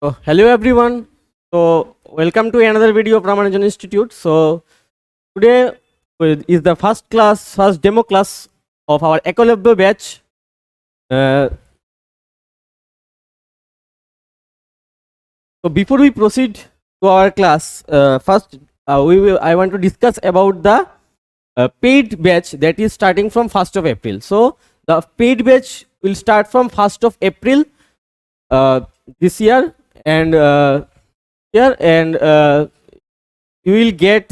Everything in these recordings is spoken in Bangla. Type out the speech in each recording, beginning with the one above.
So, hello everyone. So, welcome to another video of Ramanujan Institute. So, today is the first demo class of our Ecolabdo batch. Uh, so, before we proceed to our class, first I want to discuss about the paid batch that is starting from 1st of April. So, the paid batch will start from 1st of April this year, and you will get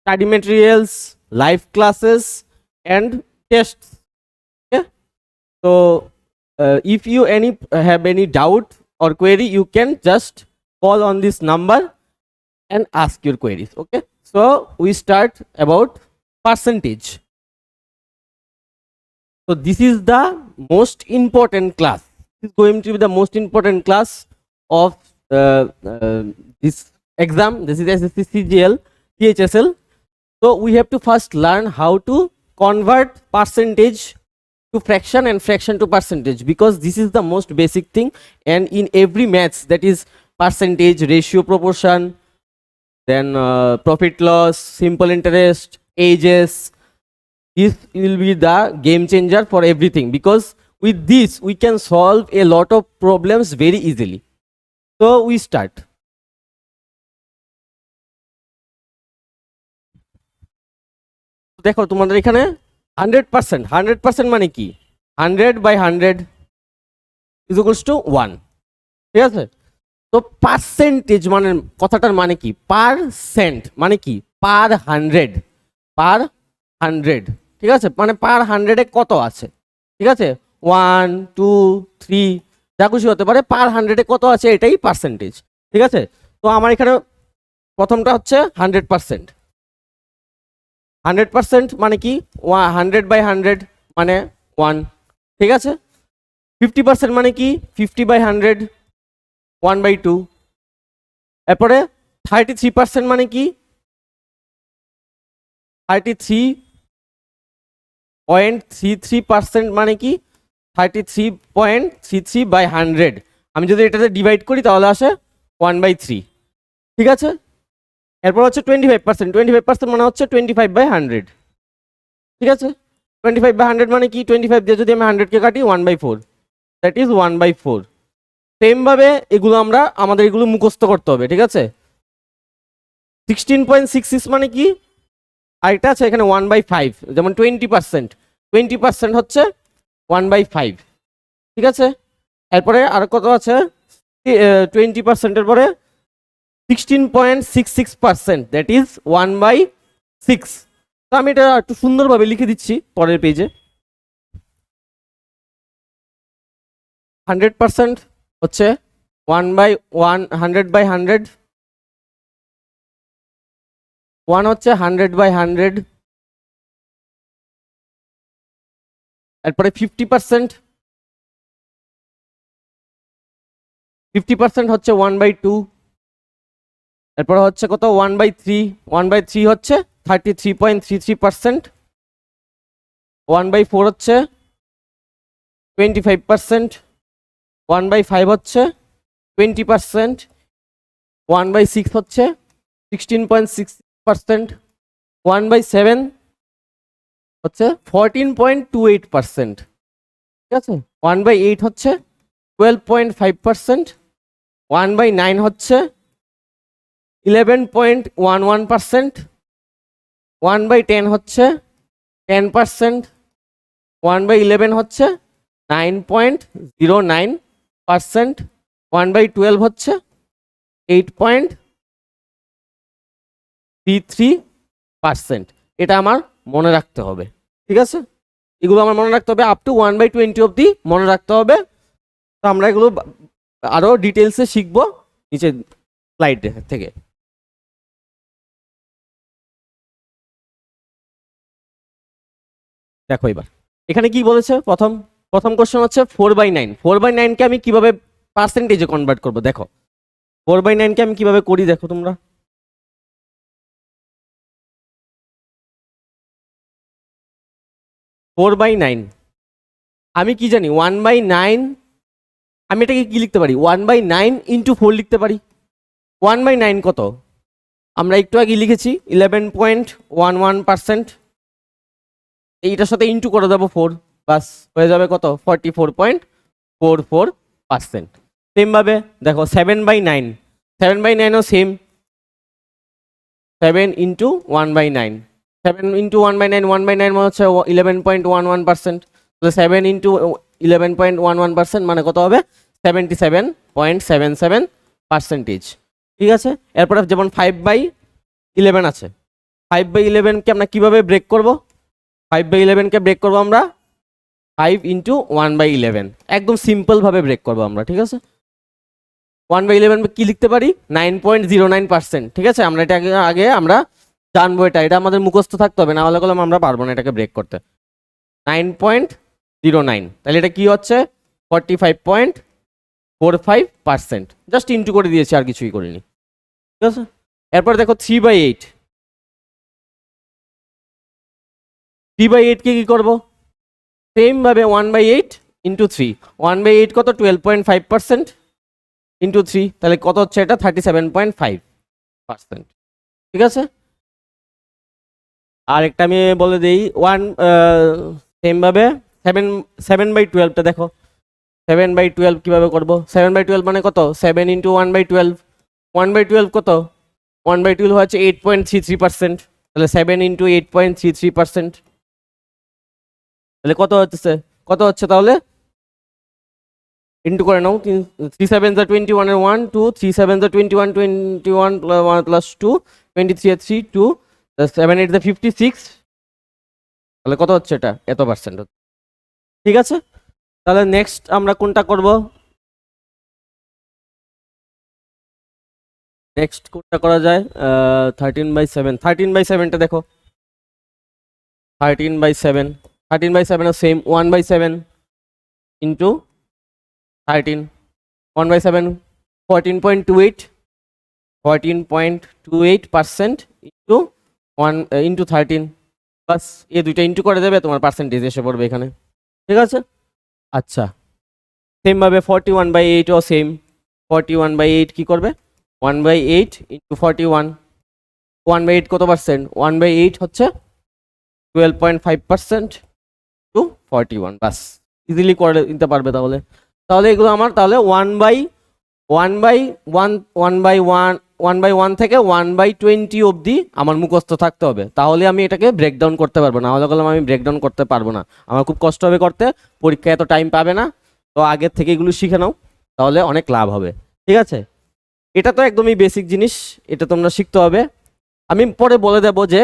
study materials, live classes, and tests. Okay. So if you have any doubt or query, you can just call on this number and ask your queries. Okay. So we start about percentage. So this is the most important class. This is going to be the most important class of this exam. This is SSC CGL, CHSL. So we have to first learn how to convert percentage to fraction and fraction to percentage, because this is the most basic thing, and in every maths, that is percentage, ratio, proportion, then profit loss, simple interest, ages, this will be the game changer for everything, because with this we can solve a lot of problems very easily. So we start. দেখো তোমাদের এখানে 100% মানে কি 100/100 ইজ ইকুয়ালস টু 1, ঠিক আছে? তো পার্সেন্টেজ মানে কথাটার মানে কি, পারসেন্ট মানে কি পার 100, ঠিক আছে? মানে পার 100-এ কত আছে, ঠিক আছে? 1 2 3 যা খুশি হতে পারে, পার 100-এ কত আছে এটাই পার্সেন্টেজ, ঠিক আছে? তো আমার এখানে প্রথমটা হচ্ছে 100%। 100% মানে কি 100/100 মানে 1, ঠিক আছে? 50% মানে কি 50/100 1/2। এরপরে 33% মানে কি 33.33% মানে কি 33.33/100। আমি যদি এটাতে ডিভাইড করি তাহলে আসে 1/3, ঠিক আছে? এরপর হচ্ছে 25%। মানে হচ্ছে 25/100, ঠিক আছে? 25/100 মানে কি 25 দিয়ে যদি আমি 100-কে কাটি 1/4, দ্যাট ইজ 1/4। সেম ভাবে এগুলো আমাদের এগুলো মুখস্থ করতে হবে, ঠিক আছে? 16.66 মানে কি, আরেকটা আছে এখানে 1/5, যেমন 20% হচ্ছে 1/5, ঠিক আছে? এরপরে আর কত আছে 20%-এর পরে 16.66%, দ্যাট ইজ 1/6। তো আমি এটা একটু সুন্দরভাবে লিখে দিচ্ছি পরের পেজে। 100% হচ্ছে 100/100, 1 হচ্ছে 100/100। এরপরে 50% হচ্ছে 1/2। এরপর হচ্ছে কত 1/3, 1/3 হচ্ছে 33.33%। 1/4 হচ্ছে 25%। 1/5 হচ্ছে 20%। 1/6 হচ্ছে 16.6%। 1/7 হচ্ছে 14.28%, ঠিক আছে? 1/8 হচ্ছে 12.5%। 1/9 হচ্ছে 11.11%। 1/10 হচ্ছে 10%। 1/11 হচ্ছে 9.09%। 1/12 হচ্ছে 8.33%। এটা আমার মনে রাখতে হবে, ঠিক আছে? এগুলো আমার মনে রাখতে হবে, আপ টু 1/20 অব্দি মনে রাখতে হবে। তো আমরা এগুলো আরো ডিটেলসে শিখবো নিচে স্লাইড থেকে। দেখো এবার এখানে কি বলেছে, প্রথম প্রথম কোশ্চেন হচ্ছে 4/9। 4/9-কে আমি কিভাবে পার্সেন্টেজে কনভার্ট করব, দেখো 4/9-কে আমি কিভাবে করি, দেখো তোমরা। 4/9 আমি কি জানি 1/9 আমি এটাকে কি লিখতে পারি 1/9 ইন্টু 4 লিখতে পারি। 1/9 কত, আমরা একটু আগে লিখেছি 11.11%, এইটার সাথে ইন্টু করে দেবো 4, বাস হয়ে যাবে কত 44.44%। সেম ভাবে দেখো 7/9, 7/9ও সেম, 7 ইন্টু 1/9, 7 ইন্টু 1/9, 1/9 মানে হচ্ছে 11.11%, তাহলে 7 ইন্টু 11.11% মানে কত হবে 77.77%। ঠিক আছে, এরপরে যেমন 5/11 আছে, 5/11কে আমরা কিভাবে ব্রেক করব, 5/11কে ব্রেক করবো আমরা 5 ইন্টু 1/11, একদম সিম্পল ভাবে ব্রেক করবো আমরা। ঠিক আছে, 1/11 কি লিখতে পারি 9.09%। ঠিক আছে, আমরা এটা আগে আমরা জানবো, এটা আমাদের মুখস্থ থাকতে হবে, না হলে কলম আমরা পারবো না এটাকে ব্রেক করতে। 9.09, তাহলে এটা কি হচ্ছে 45.45%, জাস্ট ইন্টু করে দিয়েছি আর কিছুই করিনি। ঠিক আছে, এরপর দেখো 3/8, 3/8 কে কি করবো সেম ভাবে 1/8 ইন্টু 3, 1/8 কত 12.5% ইন্টু 3, তাহলে কত হচ্ছে এটা 37.5%। ঠিক আছে, আর একটা আমি বলে দিই সেম ভাবে 7/12টা দেখো, 7/12 কিভাবে করবো, 7/12 মানে কত 7 ইন্টু 1/12, 1/12 কত 1/12 হচ্ছে 8.33%, তাহলে 7 ইন্টু 8.33%, তাহলে কত হচ্ছে তাহলে ইন্টু করে নাও, 3 7 21 এর 1 2, 3 7 21 21 প্লাস 2 23 এর 3 2, 7 8 56, তাহলে কত হচ্ছে এটা এত পার্সেন্ট। ঠিক আছে, তাহলে নেক্সট আমরা কোনটা করব, নেক্সট কোনটা করা যায় 13/7, 13/7টা দেখো 13/7, 13/7 সেম 1/7 ইন্টু 13, 1/7 14.28, 14.28% ইন্টু 1 ইন্টু 13, বাস এই দুইটা ইন্টু করে দেবে তোমার পার্সেন্টেজ এসে পড়বে এখানে। ঠিক আছে, আচ্ছা সেম ভাবে 41/8ও সেম, 41/8 কি করবে 1/8 ইন্টু 41, 1/8 কত পার্সেন্ট 1/8 হচ্ছে 12.5% টু 41, বাস ইজিলি করে দিতে পারবে। তাহলে তাহলে এগুলো আমার তাহলে 1/1 থেকে 1/20 অবধি আমার মুখস্থ থাকতে হবে, তাহলে আমি এটাকে ব্রেকডাউন করতে পারবো, না হলে কলম আমি ব্রেকডাউন করতে পারবো না, আমার খুব কষ্ট হবে করতে, পরীক্ষায় এত টাইম পাবে না। তো আগের থেকে এগুলো শিখে নাও, তাহলে অনেক লাভ হবে। ঠিক আছে, এটা তো একদমই বেসিক জিনিস, এটা তোমরা শিখতে হবে। আমি পরে বলে দেবো যে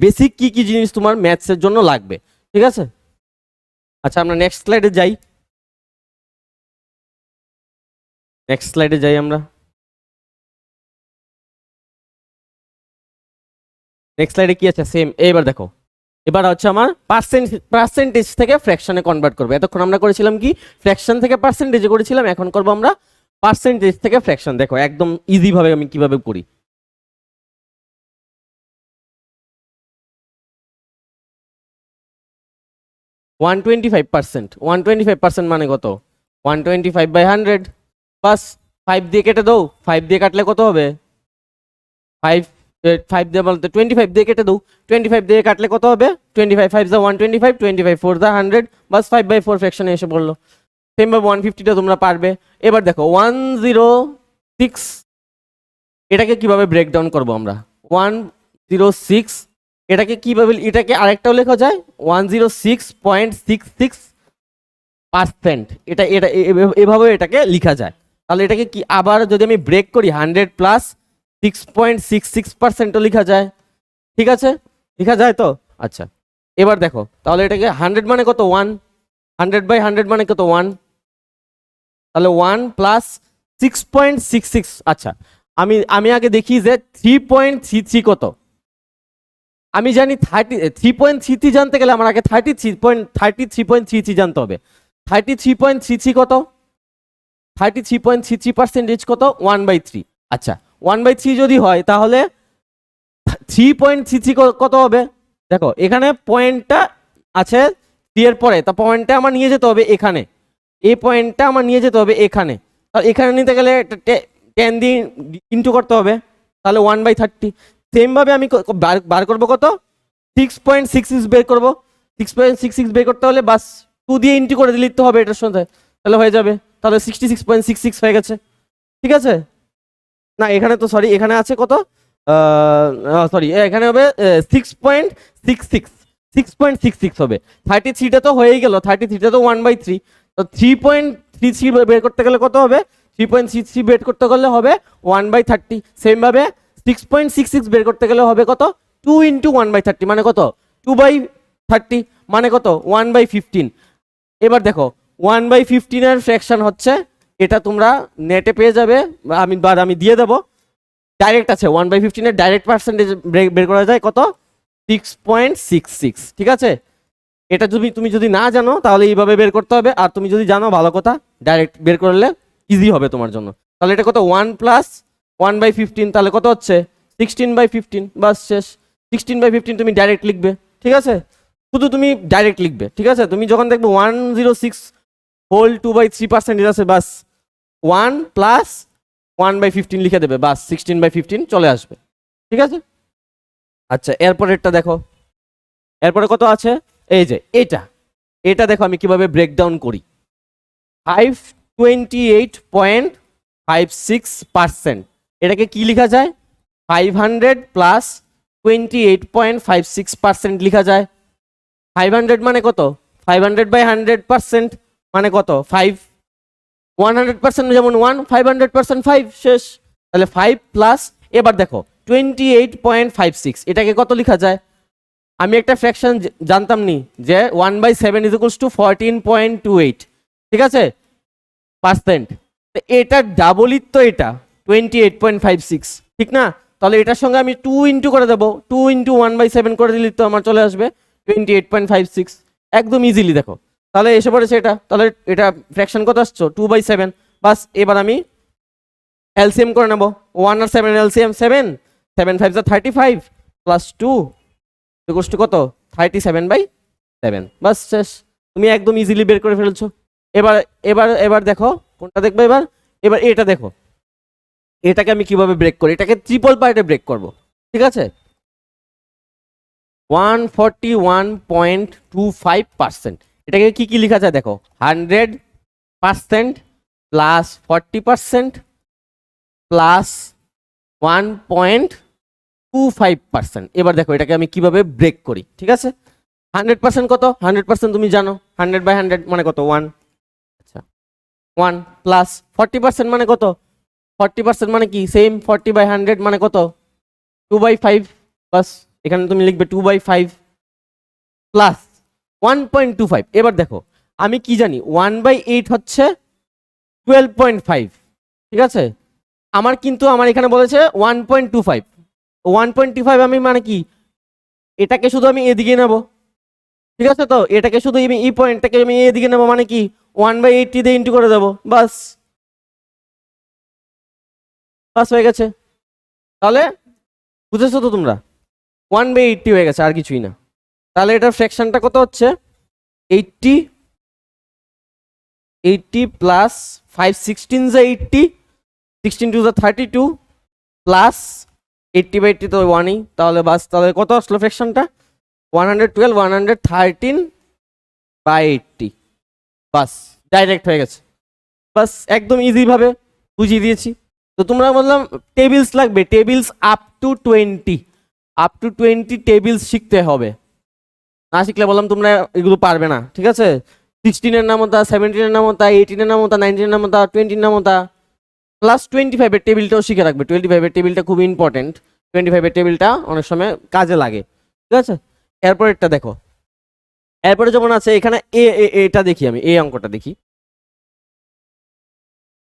বেসিক কি কি জিনিস তোমার ম্যাথসের জন্য লাগবে। ঠিক আছে, আচ্ছা আমরা নেক্সট স্লাইডে যাই, আমরা নেক্সট স্লাইডে কি আছে সেম। এবার দেখো, এবার হচ্ছে আমার পার্সেন্টেজ থেকে ফ্র্যাকশনে কনভার্ট করবো। এতক্ষণ আমরা করেছিলাম কি ফ্র্যাকশন থেকে পার্সেন্টেজে করেছিলাম, এখন করবো আমরা পার্সেন্টেজ থেকে ফ্র্যাকশন। দেখো একদম ইজি ভাবে আমি কিভাবে করি। ওয়ান 125% মানে কত 125/100, বাস 5 দিয়ে কেটে দাও, 5 দিয়ে কাটলে কত হবে 5, 5 দিয়ে বলতে 25 দিয়ে কেটে দাও, 25 দিয়ে কাটলে কত হবে 25, 5 125, 25 4 100, বাস 5/4 ফ্র্যাকশনে এসে পড়লো। সেম ভাবে 150টা তোমরা পারবে। এবার দেখো 106, এটাকে কিভাবে ব্রেকডাউন করবো আমরা 106, এটাকে কিভাবে, এটাকে আরেকটাও লেখা যায় 106.66%, এটা এটা এভাবে এটাকে লেখা যায়। তাহলে এটাকে কি আবার যদি আমি ব্রেক করি 100 প্লাস 6.66%ও লেখা যায়। ঠিক আছে, লেখা যায় তো, আচ্ছা এবার দেখো তাহলে এটাকে 100 মানে কত 1, 100/100 মানে কত 1, তাহলে 1 প্লাস 6.66, আচ্ছা আমি আগে দেখি যে 3.33 কত। আমি জানি 3.33 জানতে গেলে আমার আগে 33.33 জানতে হবে। 33.33 কত, 33.33% কত 1/3, আচ্ছা 1/3 যদি হয় তাহলে 3.33 কত হবে। দেখো এখানে পয়েন্টটা আছে 3 এর পরে, তা পয়েন্টটা আমার নিয়ে যেতে হবে এখানে, এই পয়েন্টটা আমার নিয়ে যেতে হবে এখানে, আর এখানে নিতে গেলে 10 দিয়ে ইন্টু করতে হবে, তাহলে 1/30। সেমভাবে আমি বার করবো কত, 6.66 বের করবো। 6.66 বের করতে হলে বাস 2 দিয়ে ইন্টু করে দিলে তো হবে এটার সাথে, তাহলে হয়ে যাবে। তাহলে 66.66 হয়ে গেছে, ঠিক আছে। না এখানে তো সরি, এখানে আছে কত, সরি এখানে হবে 6.66, 6.66 হবে। 33টা তো হয়েই গেল, 33টা তো 1/3, তো 3.33 বের করতে গেলে কত হবে, 3.33 বের করতে গেলে হবে 1/30। সেম ভাবে 6.66 বের করতে গেলে হবে কত, 2 ইন্টু 1/30 মানে কত, 2/30 মানে কত, 1/15। এবার দেখো 1/15 এর ফ্র্যাকশন হচ্ছে, এটা তোমরা নেটে পেয়ে যাবে, আমি দিয়ে দেবো, ডাইরেক্ট আছে 1/15 এর ডাইরেক্ট পার্সেন্টেজ বের করা যায় কত, 6.66, ঠিক আছে। এটা তুমি যদি না জানো তাহলে এইভাবে বের করতে হবে, আর তুমি যদি জানো ভালো কথা, ডাইরেক্ট বের করলে ইজি হবে তোমার জন্য। তাহলে এটা কত, 1 প্লাস 1/15, তাহলে কত হচ্ছে 16/15, বাস শেষ। 16/15 তুমি ডাইরেক্ট লিখবে, ঠিক আছে, শুধু তুমি ডাইরেক্ট লিখবে, ঠিক আছে। তুমি যখন দেখবে 106 হোল 2/3% আছে, বাস 1 প্লাস 1/15 লিখে দেবে, বাস 16/15 চলে আসবে, ঠিক আছে। আচ্ছা এরপরেরটা দেখো, এরপরে কত আছে, এই যে এটা দেখো আমি কিভাবে ব্রেকডাউন করি। 528.56%, এটাকে কি লেখা যায়, 500 প্লাস 28.56% লিখা যায়। 500 মানে কত, 500/100% মানে কত, 5। 100% যেমন 1, 500% 5, শেষ। তাহলে 5 প্লাস, এবার দেখো 28.56, এটাকে কত লেখা যায়, আমি একটা ফ্র্যাকশন জানতাম নি যে 1/7 ইজ ইকুয়ালস টু 14.28, ঠিক আছে, পার্সেন্ট। এটা ডাবলই তো এটা 28.56, ঠিক না। তাহলে এটার সঙ্গে আমি 2 ইন্টু করে দেবো, 2 ইন্টু 1/7 করে দিলে তো আমার চলে আসবে 28.56, একদম ইজিলি দেখো। তাহলে এসে পড়েছে এটা, তাহলে এটা ফ্র্যাকশন কত আসছো, 2/7। বাস এবার আমি এলসিএম করে নেবো, 1 আর 7 এলসিএম 7, 7 5 35 প্লাস 2 ইকুয়ালস টু কত, 37/7, বাস শেষ। তুমি একদম ইজিলি বের করে ফেলছো। এবার এবার এবার দেখো কোনটা দেখবে, এবার এবার এটা দেখো, এটাকে আমি কিভাবে ব্রেক করি, এটাকে ট্রিপল পার্টে ব্রেক করব, ঠিক আছে। 141.25%, এটাকে কি কি লেখা যায় দেখো, 100% প্লাস 40% প্লাস 1.25%। এবার দেখো এটাকে আমি কিভাবে ব্রেক করি, ঠিক আছে। 100% কত, 100% তুমি জানো, 100/100 মানে কত, 1। আচ্ছা 1 প্লাস 40% মানে কত, 40% মানে কি, সেম 40/100 মানে কত, 2/5, বাস এখানে তুমি লিখবে 2/5 প্লাস 1.25। এবার দেখো আমি কি জানি, 1/8 হচ্ছে 12.5, ঠিক আছে। আমার এখানে বলেছে 1.25, 1.25 আমি মানে কি, এটাকে শুধু আমি এদিকে নেব, ঠিক আছে। তো এটাকে শুধু আমি এই পয়েন্টটাকে আমি এদিকে নেবো, মানে কি 1/80 দিয়ে ইন্টু করে দেবো, বাস বাস হয়ে গেছে। তাহলে বুঝেছো তো তোমরা, 1/80 হয়ে গেছে, আর কিছুই না। তাহলে এটার ফ্র্যাকশনটা কত হচ্ছে, 80 প্লাস 5, 16 যা 80, 16 2 যা 32 প্লাস 80/80 তো 1ই, তাহলে বাস তাহলে কত আসলো ফ্র্যাকশনটা, 112, 113/80, বাস ডাইরেক্ট হয়ে গেছে। বাস একদম ইজি ভাবে বুঝিয়ে দিয়েছি। তো তোমরা বললাম টেবিলস লাগবে, টেবিলস আপ টু 20 টেবিলস শিখতে হবে, না শিখলে বললাম তোমরা এগুলো পারবে না, ঠিক আছে। 16 এর নামতা, 17 এর নামতা, 18 এর নামতা, 19 এর নামতা, 20 এর নামতা, প্লাস 25 এর টেবিলটাও শিখে রাখবে। 25 এর টেবিলটা খুব ইম্পর্টেন্ট, 25 এর টেবিলটা অনেক সময় কাজে লাগে, ঠিক আছে। এরপরেরটা দেখো, এরপরে যেমন আছে এখানে এটা দেখি, আমি এই অঙ্কটা দেখি,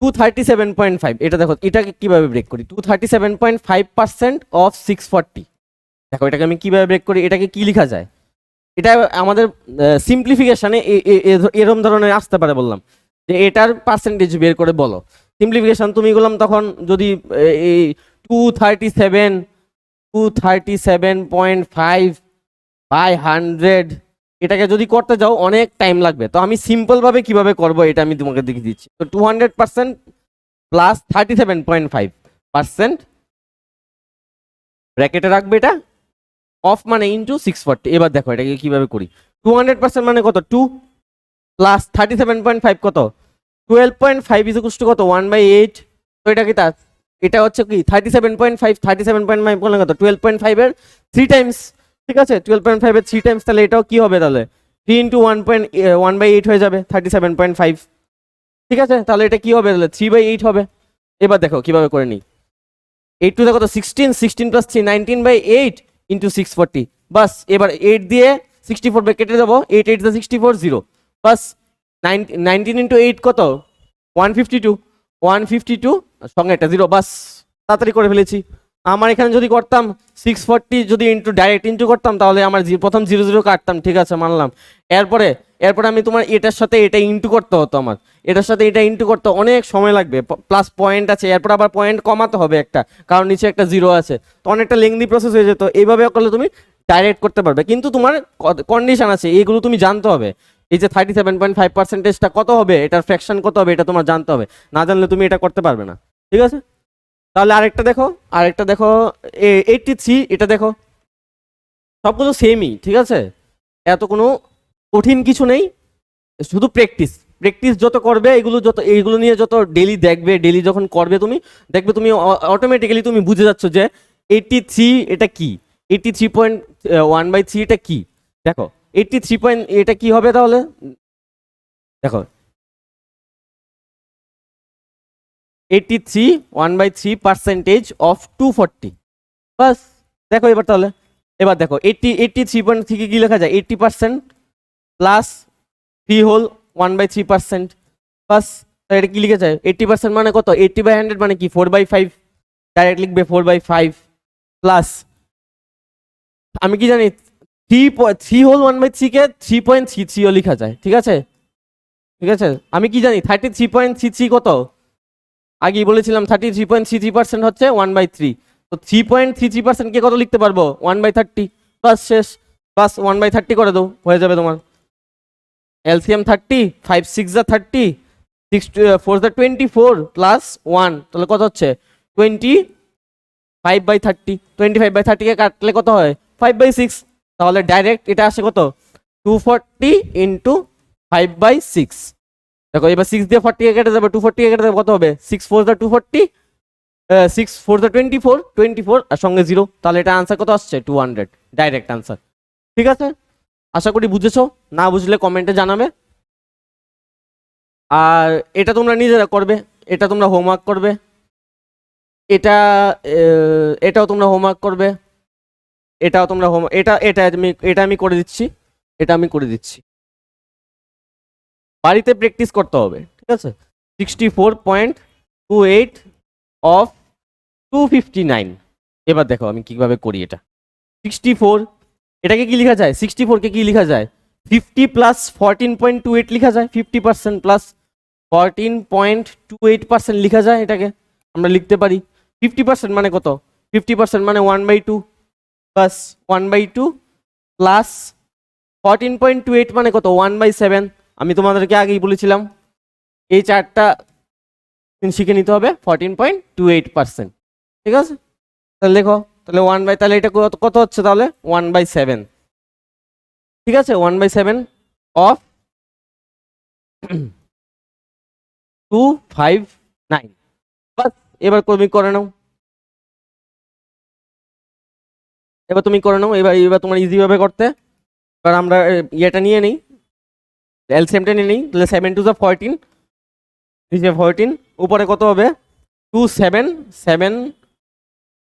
237.5, এটা দেখো এটাকে কিভাবে ব্রেক করি, 237.5% অফ 640। দেখো এটাকে আমি কিভাবে ব্রেক করি, এটাকে কি লেখা যায়, এটা আমাদের সিম্পলিফিকেশনে এরকম ধরনের আসতে পারে, বললাম যে এটার পার্সেন্টেজ বের করে বলো। সিম্পলিফিকেশন তুমি বললাম তখন যদি এই 237.5/100 এটাকে যদি করতে যাও অনেক টাইম লাগবে। তো আমি সিম্পল ভাবে কিভাবে করব এটা আমি তোমাকে দেখিয়ে দিচ্ছি। তো 200% প্লাস 37.5% ব্র্যাকেটে রাখবে এটা, অফ মানে ইন্টু 640। এবার দেখো এটাকে কিভাবে করি। 200% মানে কত, 2 প্লাস 37.5 কত, 12.5 ইজ ইকুয়াল টু কত, 1/8। তো এটা কি তার, এটা হচ্ছে কি 37.5, 37.5 বলে কত, 12.5 এর 3 টাইমস। ঠিক আছে, 12.5 এর 3 টাইমস, তাহলে এটাও কি হবে, তাহলে 3 ইন্টু 1.1/8 হয়ে যাবে 37.5। ঠিক আছে, তাহলে এটা কি হবে, তাহলে 3/8 হবে। এবার দেখো কিভাবে করে নিই। 8 টু কত, 16, 16 প্লাস 3 19/8 ইন্টু 640। বাস এবার 8 দিয়ে 64 কেটে দেবো, 8 8 64 0। বাস 19 ইন্টু 8 কত, 152, 152 সঙ্গে একটা 0। বাস তাড়াতাড়ি করে ফেলেছি। আমার এখানে যদি করতাম 640 যদি ইন্টু ডাইরেক্ট ইন্টু করতাম, তাহলে আমার প্রথম 0 0 কাটতাম, ঠিক আছে মানলাম। এরপরে এরপরে আমি তোমার এটার সাথে এটা ইন্টু করতে হতো, আমার এটার সাথে এটা ইন্টু করতে অনেক সময় লাগবে, প্লাস পয়েন্ট আছে, এরপর আবার পয়েন্ট কমাতে হবে একটা, কারণ নিচে একটা 0 আছে, তো অনেকটা লেংদি প্রসেস হয়ে যেত। এইভাবে করলে তুমি ডাইরেক্ট করতে পারবে, কিন্তু তোমার কন্ডিশন আছে, এইগুলো তুমি জানতে হবে। এই যে 37.5%টা কত হবে, এটার ফ্র্যাকশন কত হবে, এটা তোমার জানতে হবে, না জানলে তুমি এটা করতে পারবে না। ঠিক আছে, তাহলে আরেকটা দেখো, আরেকটা দেখো 83, এটা দেখো সবগুলো সেমই। ঠিক আছে, এত কোনো কঠিন কিছু নেই, শুধু প্র্যাকটিস। প্র্যাকটিস যত করবে, এইগুলো নিয়ে যত ডেলি দেখবে, ডেলি যখন করবে তুমি দেখবে তুমি অটোমেটিক্যালি তুমি বুঝে যাচ্ছ যে 83 এটা কি, 83.1/3 এটা কি। দেখো 83 পয়েন্ট এটা কি হবে, তাহলে দেখো 83 1/3% অফ 240। বাস দেখো এবার তাহলে, এবার দেখো 83.3 কি লেখা যায়, 80% প্লাস 3 হোল 1/3%। বাস এটা কি লিখে যায়, 80% মানে কত, 80/100 মানে কি 4/5, ডাইরেক্ট লিখবে 4/5 প্লাস, আমি কি জানি 3 হোল 1/3 কে 3.33 ও লেখা যায়। ঠিক আছে, ঠিক আছে, আমি কি জানি 33.33 কত, আগেই বলেছিলাম 33.33% হচ্ছে 1/3। তো 3.33% কে কত লিখতে পারবো, 1/30। বাস শেষ, বাস 1/30 করে দাও, হয়ে যাবে তোমার। এলসিএম 30, 5 6 30, 6 4 24 প্লাস 1, তাহলে কত হচ্ছে 25/30। 25/30 কে কাটলে কত হয়, 5/6। তাহলে ডাইরেক্ট এটা আসে কত, 240 ইন্টু 5/6। দেখো এবার 6 দিয়ে 40 কে কেটে যাবে, 240 কে কেটে যাবে, কত হবে 6 4 240, 6 4 24 24 আর সঙ্গে 0, তাহলে এটা আনসার কত আসছে 200, ডাইরেক্ট আনসার। ঠিক আছে, আশা করি বুঝেছো, না বুঝলে কমেন্টে জানাবে। আর এটা তোমরা নিজেরা করবে, এটা তোমরা হোমওয়ার্ক করবে, এটা এটাও তোমরা হোমওয়ার্ক করবে, এটাও তোমরা এটা আমি করে দিচ্ছি, এটা আমি করে দিচ্ছি, বাড়িতে প্র্যাকটিস করতে হবে। ঠিক আছে, 64.28 অফ 259। এবার দেখো আমি কিভাবে করি এটা। 64 এটাকে কি লেখা যায়, 64 কে কি লেখা যায়, 50 প্লাস 14.28 লেখা যায়, 50% প্লাস 14.28% লেখা যায়, এটাকে আমরা লিখতে পারি। 50% মানে কত, 50% মানে 1/2, প্লাস 1/2 প্লাস 14.28 মানে কত, 1/7। আমি তোমাদেরকে আগেই বলেছিলাম এই চারটা শিখে নিতে হবে, 14.28%। ঠিক আছে, তাহলে লেখো, তাহলে তাহলে এটা কত কত হচ্ছে, তাহলে 1/7। ঠিক আছে, 1/7 অফ 259। বাস এবার তুমি করে নাও, এবার তুমি করে নাও, এবার এবার তোমার ইজি ভাবে করতে। এবার আমরা ইয়েটা নিয়ে নিই, এলসিএমটা নিয়ে নিই, তাহলে 7 2 14, নিচে 14, উপরে কত হবে 2 7 7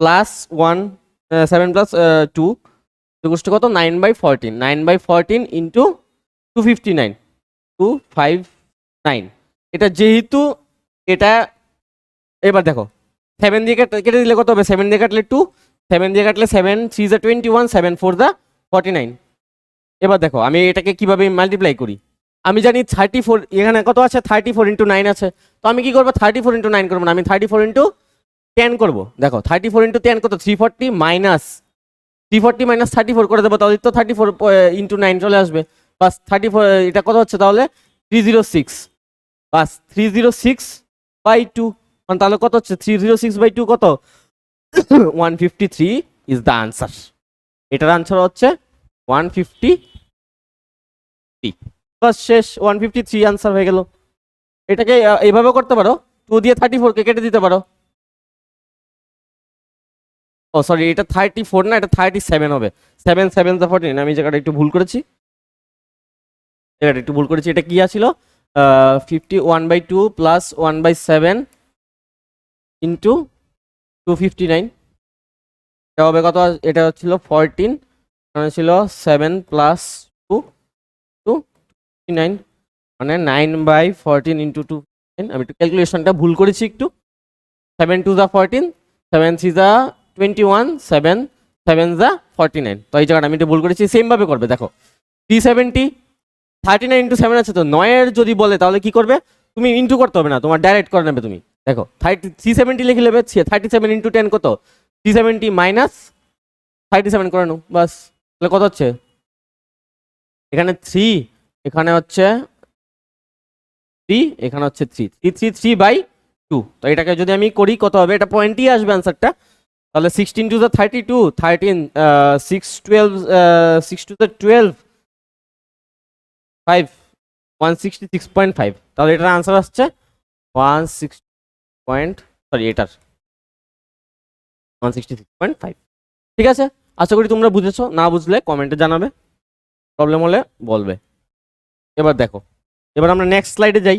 প্লাস 1 7 প্লাস 2 ইকুয়াল টু কত, 9/14, 9/14 ইন্টু 259, 259। এটা যেহেতু এটা, এবার দেখো 7 দিয়ে কেটে দিলে কত হবে, 7 দিয়ে কাটলে 2, 7 দিয়ে কাটলে 7 3 21, 7 4 49। এবার দেখো আমি এটাকে কিভাবে মাল্টিপ্লাই করি, আমি জানি 34, এখানে কত আছে 34 ইন্টু 9 আছে, তো আমি কি করবো 34 ইন্টু 9 করবো না, আমি 34 ইন্টু 10 করবো। দেখো 34 ইন্টু 10 কত, 340 মাইনাস 34 করে দেবো, তাহলে তো 34 ইন্টু 9 চলে আসবে। বাস 34, এটা কত হচ্ছে তাহলে 306, বাস 306/2, মানে তাহলে কত হচ্ছে 306/2 কত 153 ইজ দ্য আনসার। এটার আনসার হচ্ছে 153, বাস শেষ, 153 আনসার হয়ে গেল। এটাকে এইভাবে করতে পারো, 2 দিয়ে 34 কে কেটে দিতে পারো। ও সরি, এটা 34 না, এটা 37 হবে। 7 7 14, আমি জায়গাটা একটু ভুল করেছি, এটা কি আছিল 51/2 প্লাস 1/7 ইন্টু 259, এটা হবে কত, এটা ছিল 14, মানে ছিল 7 প্লাস 2 259, মানে 9/14 ইন্টু 2। আমি একটু ক্যালকুলেশনটা ভুল করেছি একটু। 7 2 যা 14, 7 3 যা 21, 7 7 যা 49, তো এই জায়গাটা আমি একটু ভুল করেছি। সেম ভাবে করবে, দেখো 370, 39 ইন্টু 7 আছে তো 9 এর যদি বলে তাহলে কি করবে, তুমি ইন্টু করতে হবে না, তোমার ডাইরেক্ট করে নেবে তুমি। দেখো 370 লিখে নেবে, 37 ইন্টু 10 কত, 370 মাইনাস 37 করে নাও, বাস। তাহলে কত হচ্ছে, এখানে 3, এখানে হচ্ছে 3, এখানে হচ্ছে 3 3 3/2। তো এটাকে যদি আমি করি কত হবে, এটা পয়েন্টই আসবে আনসারটা। তাহলে 16 2 32, 13 6 12 6 2 12 5 166.5, তাহলে এটার আনসার আসছে 16 পয়েন্ট, সরি এটার 166.5। ঠিক আছে, আশা করি তোমরা বুঝেছো, না বুঝলে কমেন্টে জানাবে, প্রবলেম হলে বলবে। এবার দেখো, এবার আমরা নেক্সট স্লাইডে যাই।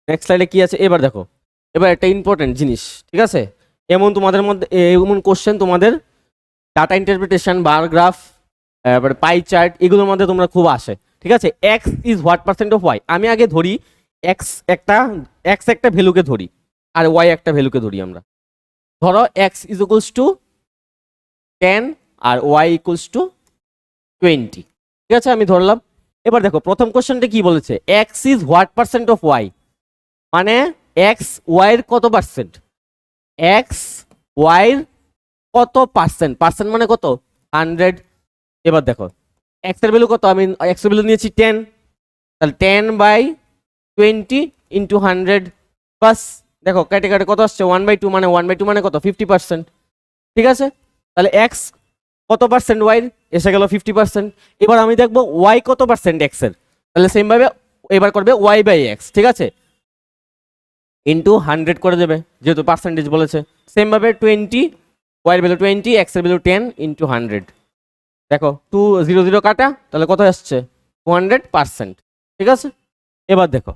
নেক্সট স্লাইডে কি আছে এবার দেখো, এবার একটা ইম্পর্টেন্ট জিনিস, ঠিক আছে, এমন তোমাদের মধ্যে এমন কোশ্চেন তোমাদের ডাটা ইন্টারপ্রিটেশন, বার গ্রাফ, তারপরে পাই চার্ট, এগুলোর মধ্যে তোমরা খুব আসে। ঠিক আছে, X is what percent of Y. আমি আগে ধরি এক্স একটা ভ্যালুকে ধরি আর ওয়াই একটা ভ্যালুকে ধরি। আমরা ধরো এক্স ইজ ইকুয়ালস টু 10 আর ওয়াই ইকুয়ালস টু 20। ঠিক আছে, আমি ধরলাম। এবার দেখো প্রথম কোশ্চেনটা কি বলেছে, X is what percent of Y, মানে এক্স ওয়াইয়ের কত পার্সেন্ট, এক্স ওয়াইয়ের কত পার্সেন্ট, পার্সেন্ট মানে কত 100। এবার দেখো এক্স এর ভ্যালু কত, আমি এক্স এর ভ্যালু নিয়েছি 10, তাহলে 10/20 ইন্টু 100, বাস। দেখো কেটে কেটে কত আসছে 1/2, মানে 1/2 মানে কত 50%। ঠিক আছে, তাহলে এক্স কত পার্সেন্ট ওয়াই এসে গেল 50%। এবার আমি দেখবো ওয়াই কত পার্সেন্ট এক্স এর, তাহলে সেম ভাবে এবার করবে ওয়াই বাই এক্স, ঠিক আছে, ইন্টু 100 করে দেবে যেহেতু পার্সেন্টেজ বলেছে। সেম ভাবে 20, ওয়াই এর ভ্যালু 20, এক্স এর ভ্যালু 10 ইন্টু 100। দেখো 2 0 0 কাটা, তাহলে কত আসছে 200%। ঠিক আছে, এবার দেখো,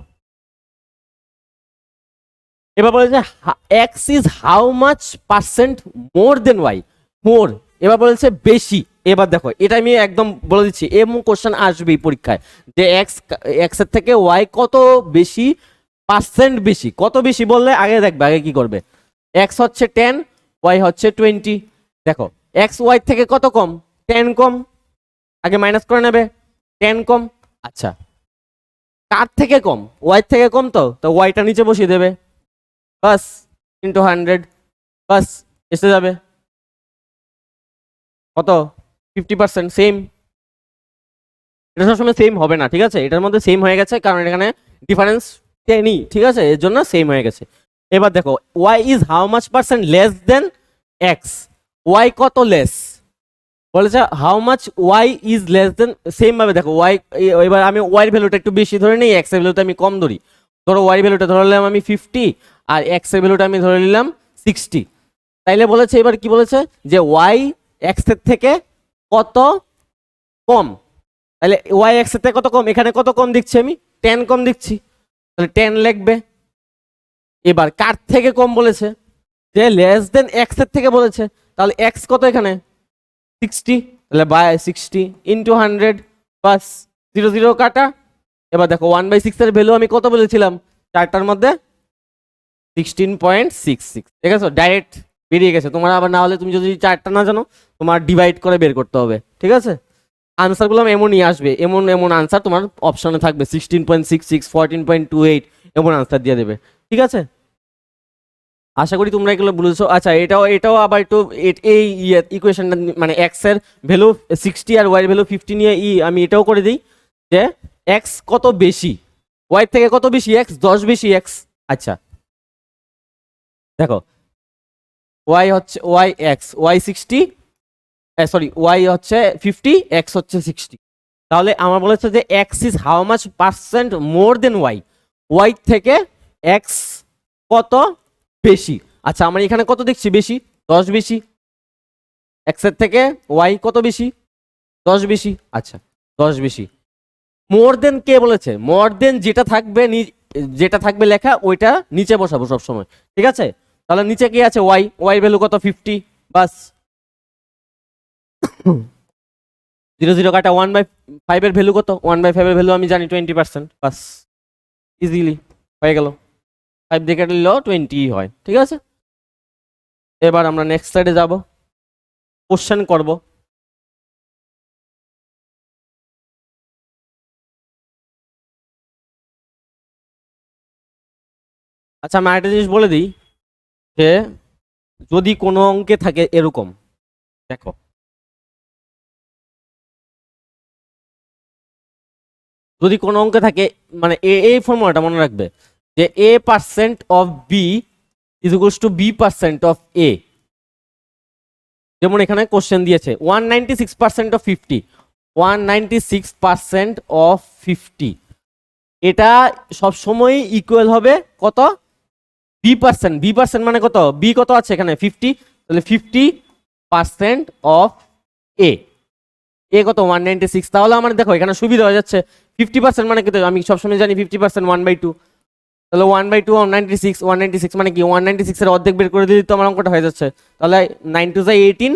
এবার বলেছে X is how much percent more than Y, more এবার বলেছে বেশি। এবার দেখো এটা আমি একদম বলে দিচ্ছি, এমন কোশ্চেন আসবেই পরীক্ষায়, যে এক্স এর থেকে ওয়াই কত বেশি, পার্সেন্ট বেশি, কত বেশি বললে আগে দেখবে, আগে কি করবে, এক্স হচ্ছে 10, ওয়াই হচ্ছে 20। দেখো এক্স ওয়াই থেকে কত কম, 10 কম, আগে মাইনাস করে নেবে, 10 কম। আচ্ছা, কার থেকে কম, ওয়াই থেকে কম, তো ওয়াইটা নিচে বসিয়ে দেবে, বাস ইন্টু 100, বাস এসে যাবে কত 50%। সেম, এটা সবসময় সেম হবে না, ঠিক আছে, এটার মধ্যে সেম হয়ে গেছে কারণ এখানে ডিফারেন্স 10ই, ঠিক আছে, এর জন্য সেম হয়ে গেছে। এবার দেখো Y is how much percent less than X, Y কত লেস, বলেছে how much Y is less than. Same ভাবে দেখো ওয়াই, এবার আমি ওয়াইয়ের ভ্যালুটা একটু বেশি ধরে নিই, এক্স এর ভ্যালুটা আমি কম ধরি। ধরো ওয়াই ভ্যালুটা ধরে নিলাম আমি 50 আর এক্স এর ভ্যালুটা আমি ধরে নিলাম 60। তাইলে বলেছে, এবার কি বলেছে, যে ওয়াই এক্স এর থেকে কত কম, তাহলে ওয়াই এক্স এর থেকে কত কম, এখানে কত কম দিচ্ছি আমি 10 কম দিচ্ছি, তাহলে 10 লিখবে। এবার কার থেকে কম বলেছে, যে লেস দেন এক্স এর থেকে বলেছে, তাহলে এক্স কত এখানে 60, তাহলে বাই 60 ইন্টু 100, বাস 0 0 কাটা। এবার দেখো 1/6 এর ভ্যালু আমি কত বলেছিলাম, চারটার মধ্যে 16.66। ঠিক আছে, ডাইরেক্ট বেরিয়ে গেছে। তোমার আবার না হলে তুমি যদি চারটা না জানো, তোমার ডিভাইড করে বের করতে হবে। ঠিক আছে, আনসারগুলো এমনই আসবে, এমন এমন আনসার তোমার অপশনে থাকবে, 16.66, 14.28 এমন আনসার দিয়ে দেবে। ঠিক আছে, আশা করি তোমরা এগুলো বুঝেছো। আচ্ছা, এটাও আবার একটু এই ইকুয়েশনটা মানে এক্স এর ভ্যালু 60 আর ওয়াই এর ভ্যালু 50 নিয়ে আমি এটাও করে দিই যে এক্স কত বেশি ওয়াই থেকে, কত বেশি এক্স, 10 বেশি এক্স। আচ্ছা দেখো, ওয়াই হচ্ছে Y X, Y 60, sorry Y হচ্ছে 50, এক্স হচ্ছে 60। তাহলে আমার বলেছে যে X is how much percent more than Y, Y থেকে এক্স কত বেশি। আচ্ছা আমরা এখানে কত দেখছি বেশি, 10 বেশি, এক্স এর থেকে ওয়াই কত বেশি, 10 বেশি। আচ্ছা 10 বেশি, মোর দেন কে বলেছে, মোর দেন যেটা থাকবে যেটা থাকবে লেখা ওইটা নিচে বসাবো সব সময়, ঠিক আছে। তাহলে নিচে কি আছে, ওয়াই, ওয়াই ভ্যালু কত 50, বাস 0 0 কাটা 1/5 এর ভ্যালু কত, 1/5 এর ভ্যালু আমি জানি 20%, বাস ইজিলি হয়ে গেল, 5 দিয়ে কাটলেও 20 হয়, ঠিক আছে। এবার আমরা নেক্সট স্লাইডে যাব, কোশ্চেন করব। আচ্ছা আমি আরেকটা জিনিস বলে দিই যে যদি কোনো অঙ্কে থাকে এরকম, দেখো যদি কোনো অঙ্কে থাকে মানে এই ফর্মুলাটা মনে রাখবে যে a percent of B is equals to B percent of A. যেমন এখানে কোশ্চেন দিয়েছে 196% অফ 50, 196% অফ 50, এটা সবসময় ইকুয়াল হবে কত, বি পার্সেন্ট, বি পার্সেন্ট মানে কত, বি কত আছে এখানে 50, তাহলে 50% অফ এ, এ কত 196। তাহলে আমার দেখো এখানে সুবিধা হয়ে যাচ্ছে, 50% মানে কত, আমি সবসময় জানি 50% 1/2, তাহলে 1/2 196, 196 মানে কি 196 এর অর্ধেক বের করে দিলে তো আমার অঙ্কটা হয়ে যাচ্ছে। তাহলে 9 2 18,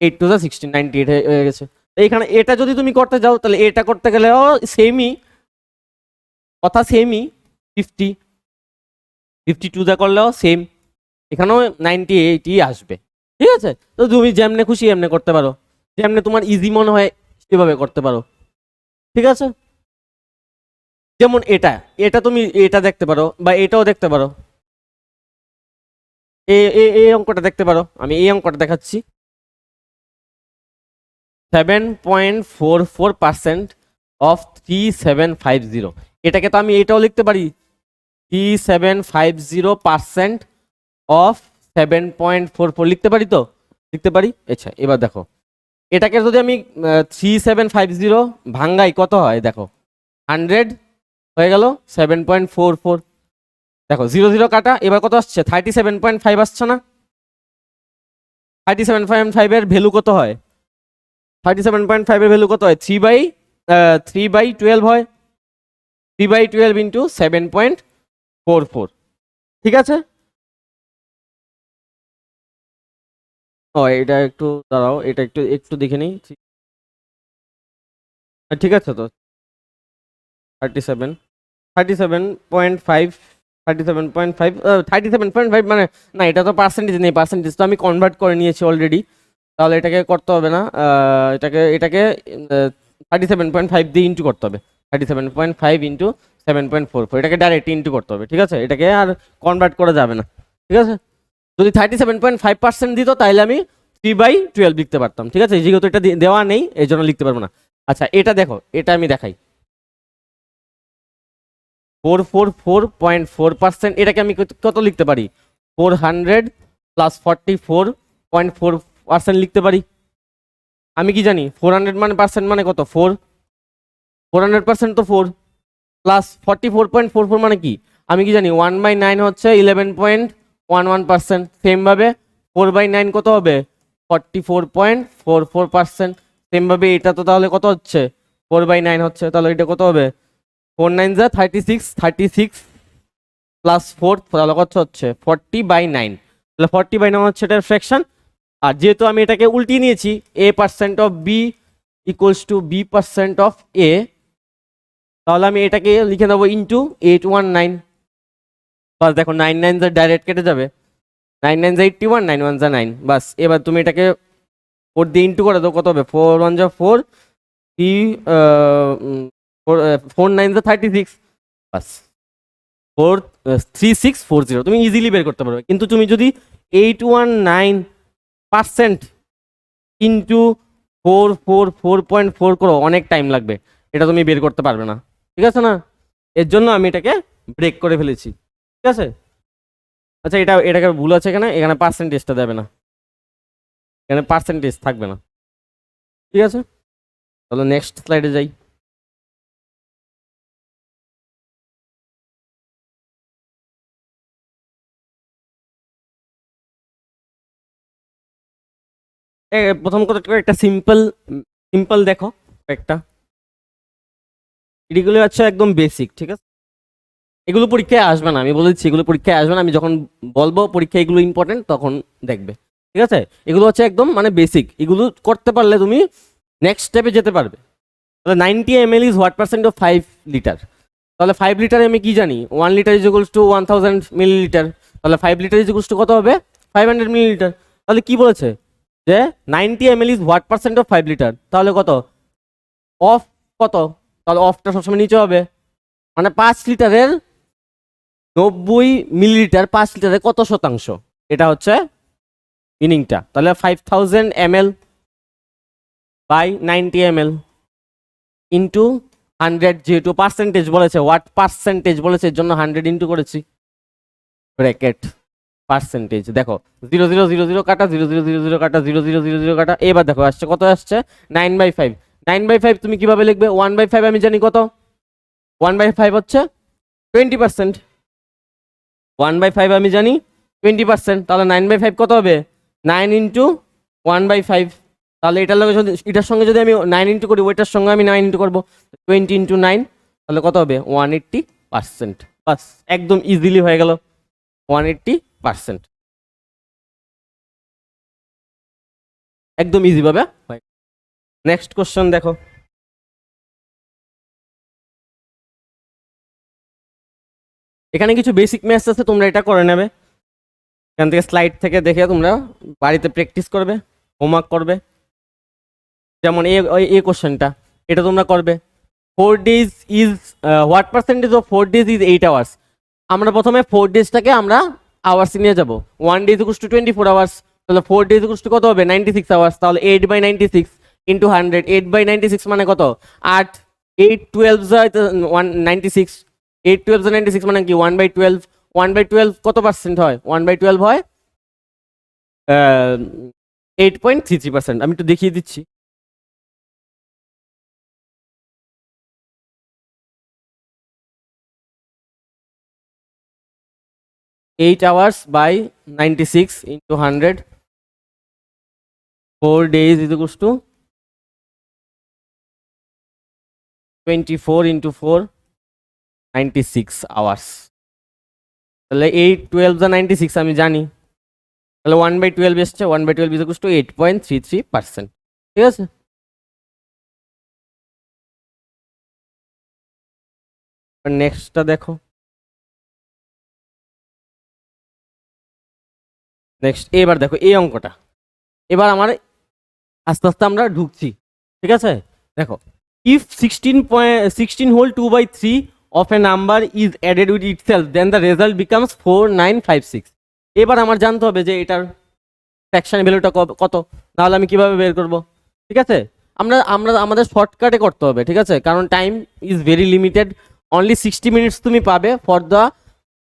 8 2 16, 98 হয়ে গেছে। এইখানে এটা যদি তুমি করতে যাও তাহলে এটা করতে গেলেও সেমই কথা, সেমই 50, 52 যা করলেও সেম, এখানেও 98ই আসবে, ঠিক আছে। তো তুমি যেমনে খুশি এমনি করতে পারো, যেমনি তোমার ইজি মনে হয় সেভাবে করতে পারো, ঠিক আছে। যেমন এটা, এটা তুমি এটা দেখতে পারো বা এটাও দেখতে পারো, এই অঙ্কটা দেখতে পারো, আমি এই অঙ্কটা দেখাচ্ছি। 7.44% অফ 3750, এটাকে তো আমি এটাও লিখতে পারি 3750% অফ 7.44 লিখতে পারি, তো লিখতে পারি। আচ্ছা এবার দেখো এটাকে যদি আমি 3750 ভাঙ্গাই কত হয় দেখো, 100 হয়ে গেল 7.44, দেখো 0 0 কাটা, এবার কত আসছে 37.5 আসছে না, 37.5 এর ভ্যালু কত হয়, 37.5 এর ভ্যালু কত হয় 3/12 হয়, 3/12 ইন্টু 7.44, ঠিক আছে। ও এটা একটু দাঁড়াও, এটা একটু একটু দেখে নিই, ঠিক আছে। তো 37, 37.5, 37.5, 37.5 মানে না, এটা তো পার্সেন্টেজ নেই, পার্সেন্টেজ তো আমি কনভার্ট করে নিয়েছি অলরেডি, তাহলে এটাকে করতে হবে না, এটাকে 37.5 দিয়ে ইন্টু করতে হবে, 37.5 ইন্টু 7.44, এটাকে ডাইরেক্ট ইন্টু করতে হবে, ঠিক আছে, এটাকে আর কনভার্ট করা যাবে না, ঠিক আছে। যদি 37.5% দিত তাহলে আমি 3/12 লিখতে পারতাম, ঠিক আছে, যেহেতু এটা দেওয়া নেই এই জন্য লিখতে পারবো না। আচ্ছা এটা দেখো, এটা আমি দেখাই 444.4%, এটাকে আমি কত লিখতে পারি, 400 প্লাস 44.4% লিখতে পারি। আমি কি জানি 400 মানে পার্সেন্ট মানে কত, 400% তো 4 প্লাস 44.44 মানে কি, আমি কি জানি 1/9 হচ্ছে 11.11%, সেম ভাবে 4/9 কত হবে 44.44%, সেম ভাবে এটা তো তাহলে কত হচ্ছে 4/9 হচ্ছে, তাহলে এটা কত হবে 4 9 যা 36, 36 প্লাস 4 তাহলে কত হচ্ছে 40/9, তাহলে 40/9 হচ্ছে এটার ফ্র্যাকশন। আর যেহেতু আমি এটাকে উল্টিয়ে নিয়েছি, a percent of B equals to B percent of A, তাহলে আমি এটাকে লিখে নেবো ইন্টু 819, বাস দেখো 9 9 যা ডাইরেক্ট কেটে যাবে, 9 9 যা 81, 9 1 যা 9, বাস এবার তুমি এটাকে 4 দিয়ে ইন্টু করে দাও, কত হবে 4 1 যা 4, 3 4 9 যা 36, বাস 3640 তুমি ইজিলি বের করতে পারবে। কিন্তু তুমি যদি 819% ইন্টু 444.4 করো, অনেক টাইম লাগবে, এটা তুমি বের করতে পারবে না, ঠিক আছে না? এর জন্য আমি এটাকে ব্রেক করে ফেলেছি, ঠিক আছে? আচ্ছা, এটাকে ভুল আছে, এখানে এখানে পার্সেন্টেজটা দেবে না, এখানে পার্সেন্টেজ থাকবে না, ঠিক আছে? তাহলে নেক্সট স্লাইডে যাই। প্রথম কথা একটা সিম্পল সিম্পল দেখো একটা, এগুলো হচ্ছে একদম বেসিক, ঠিক আছে? এগুলো পরীক্ষায় আসবে না, আমি বলেছি এগুলো পরীক্ষায় আসবে না, আমি যখন বলবো পরীক্ষায় এগুলো ইম্পর্টেন্ট তখন দেখবে, ঠিক আছে? এগুলো হচ্ছে একদম মানে বেসিক, এগুলো করতে পারলে তুমি নেক্সট স্টেপে যেতে পারবে। তাহলে 90 ml is what percent of 5 litre? তাহলে 5 লিটারে আমি কি জানি, 1 litre is equals two 1000 millilitre. তাহলে 5 লিটার ইজ ইকুয়ালস টু কত হবে? 500 মিলিলিটার। তাহলে কি বলেছে যে 90 ml is what percent of 5 litre, তাহলে কত অফ কত? তাহলে অফটা সবসময় নিচে হবে, মানে 5 লিটারের 90 মিলিলিটার 5 লিটারের কত শতাংশ, এটা হচ্ছে মিনিংটা। তাহলে 5000 ml বাই 90 ml ইন্টু 100, যেহেতু পার্সেন্টেজ বলেছে, হোয়াট পার্সেন্টেজ বলেছে, এর জন্য 100 ইন্টু করেছি, ব্র্যাকেট পার্সেন্টেজ। দেখো 0000 কাটা, 0000 কাটা, 0000 কাটা, এবার দেখো আসছে কত, আসছে 9/5। 9/5 তুমি কিভাবে লিখবে? 1/5 আমি জানি কত, 1/5 হচ্ছে 20%। 1/5 আমি জানি 20%, তাহলে 9/5 কত হবে? 9 ইন্টু 1/5। তাহলে এটার লগে যদি, এটার সঙ্গে যদি আমি 9 ইন্টু করি, ওইটার সঙ্গে আমি 9 ইন্টু করবো, 20 ইন্টু 9, তাহলে কত হবে? 180%। বাস, একদম ইজিলি হয়ে গেল 180%, একদম ইজি ভাবে। নেক্সট কোশ্চেন দেখো, এখানে কিছু বেসিক ম্যাথস আছে, তোমরা এটা করে নেবে এখান থেকে, স্লাইড থেকে দেখে তোমরা বাড়িতে প্র্যাকটিস করবে, হোমওয়ার্ক করবে। যেমন এই কোশ্চেনটা, এটা তোমরা করবে। 4 days is what percentage of 4 days is 8 hours? আমরা প্রথমে 4 ডেজটাকে আমরা আওয়ার্সে নিয়ে যাব। 1 day ইকুয়ালস টু 24 আওয়ার্স, তাহলে 4 days ইকুয়ালস টু কত হবে? 96 আওয়ার্স। তাহলে 8/96 ইন্টু 100, 8/96 মানে কত? 8, 8 12 96, 8 12 96 মানে কি? 1/12, 1/12 কত পার্সেন্ট হয়? 1/12 হয় 8.33%। আমি একটু দেখিয়ে দিচ্ছি। 8 hours by 96 into 100, 4 days is equals to 24 into 4, 96 hours। তাহলে 8 12 96 আমি জানি, তাহলে 1/12 এসছে, 1/12 is equals to 8.33%, ঠিক আছে? নেক্সটটা দেখো, নেক্সট এবার দেখো এই অঙ্কটা, এবার আমার আস্তে আস্তে আমরা ঢুকছি, ঠিক আছে? দেখো, if 16 whole 2/3 of a number is added with itself, then the result becomes 4956। এবার আমার জানতে হবে যে এটার ফ্র্যাকশন ভ্যালুটা কত, নাহলে আমি কিভাবে বের করব, ঠিক আছে? আমরা আমরা আমাদের শর্টকাটে করতে হবে, ঠিক আছে? কারণ time is very limited, only 60 minutes তুমি পাবে for the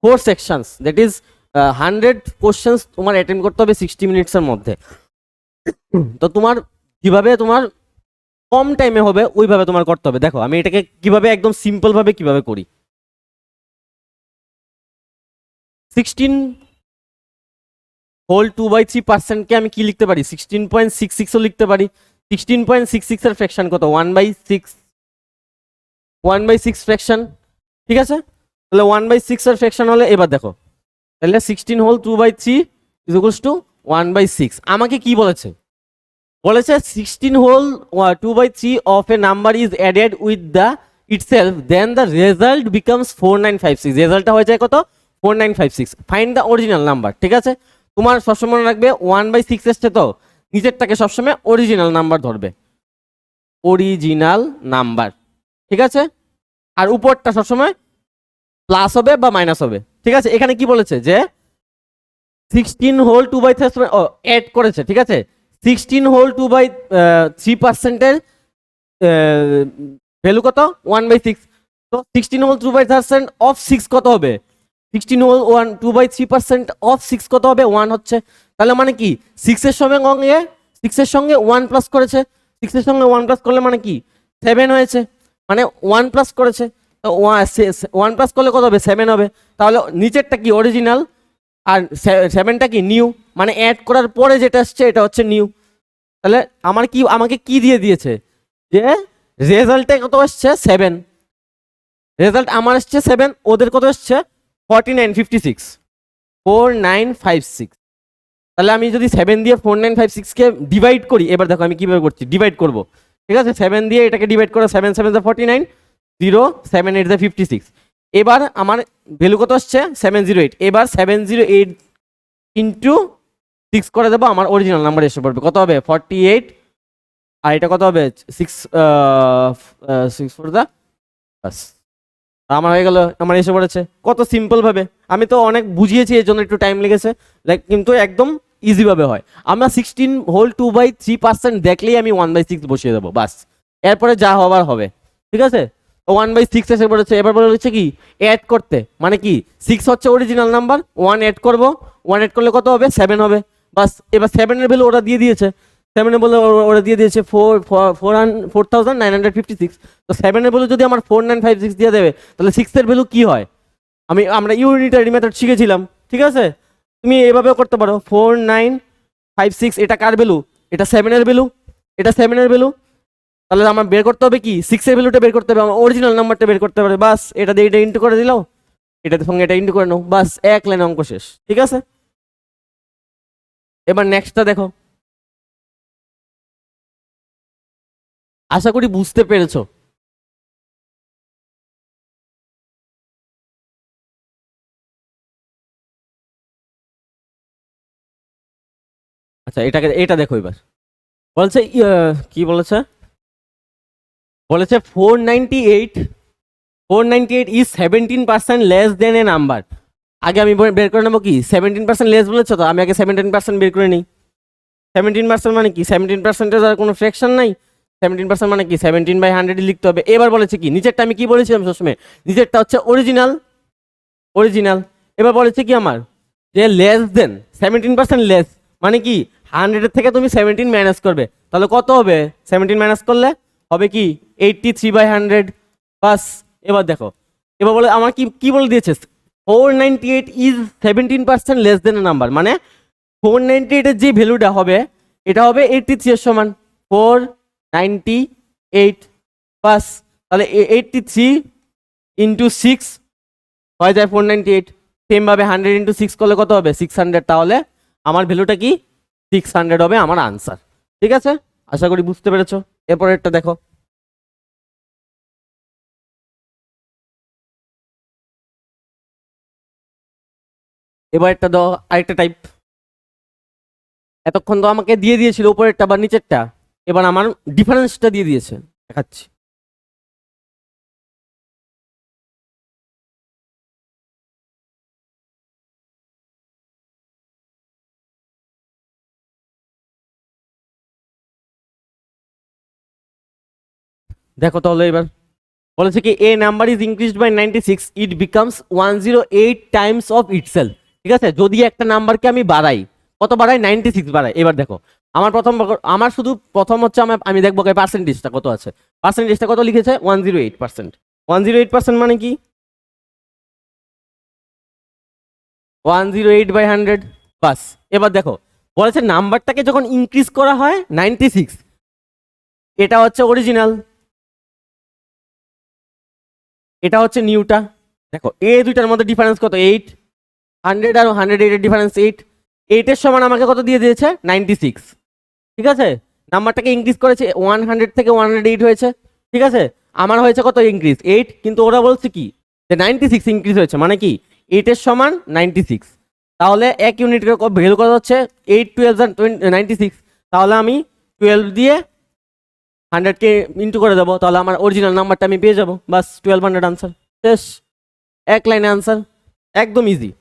4 sections, that is 100 questions তোমার অ্যাটেন্ড করতে হবে 60 মিনিটসের মধ্যে। তো তোমার কিভাবে তোমার কম টাইমে হবে ওইভাবে তোমার করতে হবে। দেখো আমি এটাকে কিভাবে একদম সিম্পল ভাবে কিভাবে করি। 16 হোল 2/3%কে আমি কি লিখতে পারি? 16.66ও লিখতে পারি। 16.66 এর ফ্র্যাকশন কত? 1/6, 1/6 ফ্র্যাকশন, ঠিক আছে? তাহলে 1/6 এর ফ্র্যাকশন হলে, এবার দেখো তাহলে 16 হোল 2/3 ইজ ইকুয়ালস টু 1/6। আমাকে কি বলেছে? বলেছে 16 whole 2/3 of a number is added with the itself, then the result becomes 4956। রেজাল্টটা হয়ে যায় কত? 4956। ফাইন্ড দ্য অরিজিনাল নাম্বার, ঠিক আছে? তোমার সবসময় মনে রাখবে 1/6 এসছে, তো নিচেরটাকে সবসময় অরিজিনাল নাম্বার ধরবে, অরিজিনাল নাম্বার, ঠিক আছে? আর উপরটা সবসময় প্লাস হবে বা মাইনাস হবে, ঠিক আছে। এখানে কি বলেছে যে 16 হোল 2/3 অ্যাড করেছে, ঠিক আছে। 16 হোল 2/3% ভ্যালু কত 1/6। তো 16 হোল 2/3% অফ 6 কত হবে? 16 হোল 2/3% অফ 6 কত হবে? 1 হচ্ছে। তাহলে মানে কি 6 এর সঙ্গে 6 এর সঙ্গে 1 প্লাস করেছে, 6 এর সঙ্গে 1 প্লাস করলে মানে কি 7 হয়েছে, মানে 1 প্লাস করেছে। 1 প্লাস করলে কত হবে? 7 হবে। তাহলে নিচেরটা কি অরিজিনাল আর 7টা কি নিউ, মানে অ্যাড করার পরে যেটা আসছে এটা হচ্ছে নিউ। তাহলে আমাকে কি দিয়ে দিয়েছে যে রেজাল্টে কত আসছে 7, রেজাল্ট আমার আসছে 7, ওদের কত আসছে 4956, 4956। তাহলে আমি যদি 7 দিয়ে 4956 কে ডিভাইড করি, এবার দেখো আমি কিভাবে করছি, ডিভাইড করব, ঠিক আছে। 7 দিয়ে এটাকে ডিভাইড করো, 7 7 49, 0 7 8 56। এবার আমার ভ্যালু কত আসছে 708। এবার 708 ইন্টু 6 করে দেবো, আমার অরিজিনাল নাম্বার এসে পড়বে। কত হবে 48, আর এটা কত হবে 6 6 ফর দা, বাস আমার হয়ে গেল, আমার এসে পড়েছে। কত সিম্পল ভাবে, আমি তো অনেক বুঝিয়েছি এর জন্য একটু টাইম লেগেছে, লাইক কিন্তু একদম ইজি ভাবে হয়। আমরা 16 হোল 2/3% দেখলেই আমি 1/6 বসিয়ে দেবো, বাস। এরপরে যা হবার হবে, ঠিক আছে। 1/6 এসে পড়েছে। এবার বলে হচ্ছে কি অ্যাড করতে, মানে কি 6 হচ্ছে অরিজিনাল নাম্বার, 1 অ্যাড করবো, 1 অ্যাড করলে কত হবে 7 হবে, বাস। এবার 7 এর ভ্যালু ওরা দিয়ে দিয়েছে, 7 এর বলে ওরা দিয়ে দিয়েছে 4956। তো 7 এর ভ্যালু যদি আমার 4956 দিয়ে দেবে, তাহলে 6 এর ভ্যালু কি হয়? আমরা ইউনিটারি মেথড শিখেছিলাম, ঠিক আছে। তুমি এভাবেও করতে পারো, 4956 এটা কার ভ্যালু? এটা 7 এর ভ্যালু, এটা 7 এর ভ্যালু। তাহলে আমার বের করতে হবে কি 6 এর ভ্যালুটা বের করতে হবে, আমার অরিজিনাল নাম্বারটা বের করতে হবে, বাস। এটা দিয়ে এটা ইন্টু করে দিলাও, এটাতে সঙ্গে এটা ইন্টু করে নাও, বাস, এক লাইন অঙ্ক শেষ, ঠিক আছে। এবার নেক্সটটা দেখো, আশা করি বুঝতে পেরেছো। আচ্ছা এটা দেখো এবার। বলছে কি বলেছে, বলেছে 498 is 17% less than A number. আগে আমি বের করে নেবো কি 17% লেস বলেছো, তো আমি আগে 17% বের করে নিই। 17% মানে কি 17%-এর আর কোনো ফ্র্যাকশন নাই। 17% মানে কি 17/100 লিখতে হবে। এবার বলেছে কি নিচেরটা আমি কি বলেছিলাম সবসময়, নিচেরটা হচ্ছে অরিজিনাল, অরিজিনাল। এবার বলেছে কি আমার যে লেস দেন 17% লেস, মানে কি 100 এর থেকে তুমি 17 মাইনাস করবে, তাহলে কত হবে 17 মাইনাস করলে হবে কি 83/100, বাস। এবার দেখো, এবার বলে আমার কি কি বলে দিয়েছে 498 is 17% less than A number, মানে 498 এর যে ভ্যালুটা হবে এটা হবে 83 এর সমান, 498, বাস। তাহলে 83 ইন্টু 6 হয়ে যায় 498। সেম ভাবে 100 ইন্টু 6 করলে কত হবে 600। তাহলে আমার ভ্যালুটা কি 600 হবে আমার আনসার, ঠিক আছে। আশা করি বুঝতে পেরেছো। এরপরেরটা দেখো, এবার একটা দাও আরেকটা টাইপ। এতক্ষণ তো আমাকে দিয়ে দিয়েছিল উপরেরটা বা নিচেরটা, এবার আমার ডিফারেন্সটা দিয়ে দিয়েছে, দেখাচ্ছি। দেখো তাহলে এবার বলেছে কি a number is increased by 96, it becomes 108 times of itself, ঠিক আছে। যদি একটা নাম্বারকে আমি বাড়াই, কত বাড়াই 96 বাড়াই। এবার দেখো আমার শুধু প্রথম হচ্ছে আমি দেখবো পার্সেন্টেজটা কত আছে। পার্সেন্টেজটা কত লিখেছে 108%। 108% মানে কি 108/100, বাস। এবার দেখো বলেছে নাম্বারটাকে যখন ইনক্রিজ করা হয় 96, এটা হচ্ছে অরিজিনাল, এটা হচ্ছে নিউটা। দেখো এই দুইটার মধ্যে ডিফারেন্স কত 8, 100 আর 108 এর ডিফারেন্স 8, 8 এর সমান আমাকে কত দিয়ে দিয়েছে 96, ঠিক আছে। নাম্বারটাকে ইনক্রিজ করেছে 100 থেকে 108 হয়েছে, ঠিক আছে। আমার হয়েছে কত ইনক্রিজ 8, কিন্তু ওরা বলছে কি যে 96 ইনক্রিজ হয়েছে, মানে কি 8 এর সমান 96। তাহলে এক ইউনিটের ভ্যালু কত হচ্ছে 8 12 96। তাহলে আমি 12 দিয়ে 100কে ইন্টু করে দেবো, তাহলে আমার অরিজিনাল নাম্বারটা আমি পেয়ে যাবো, বাস 1200 আনসার শেষ। এক লাইনে আনসার, একদম ইজি।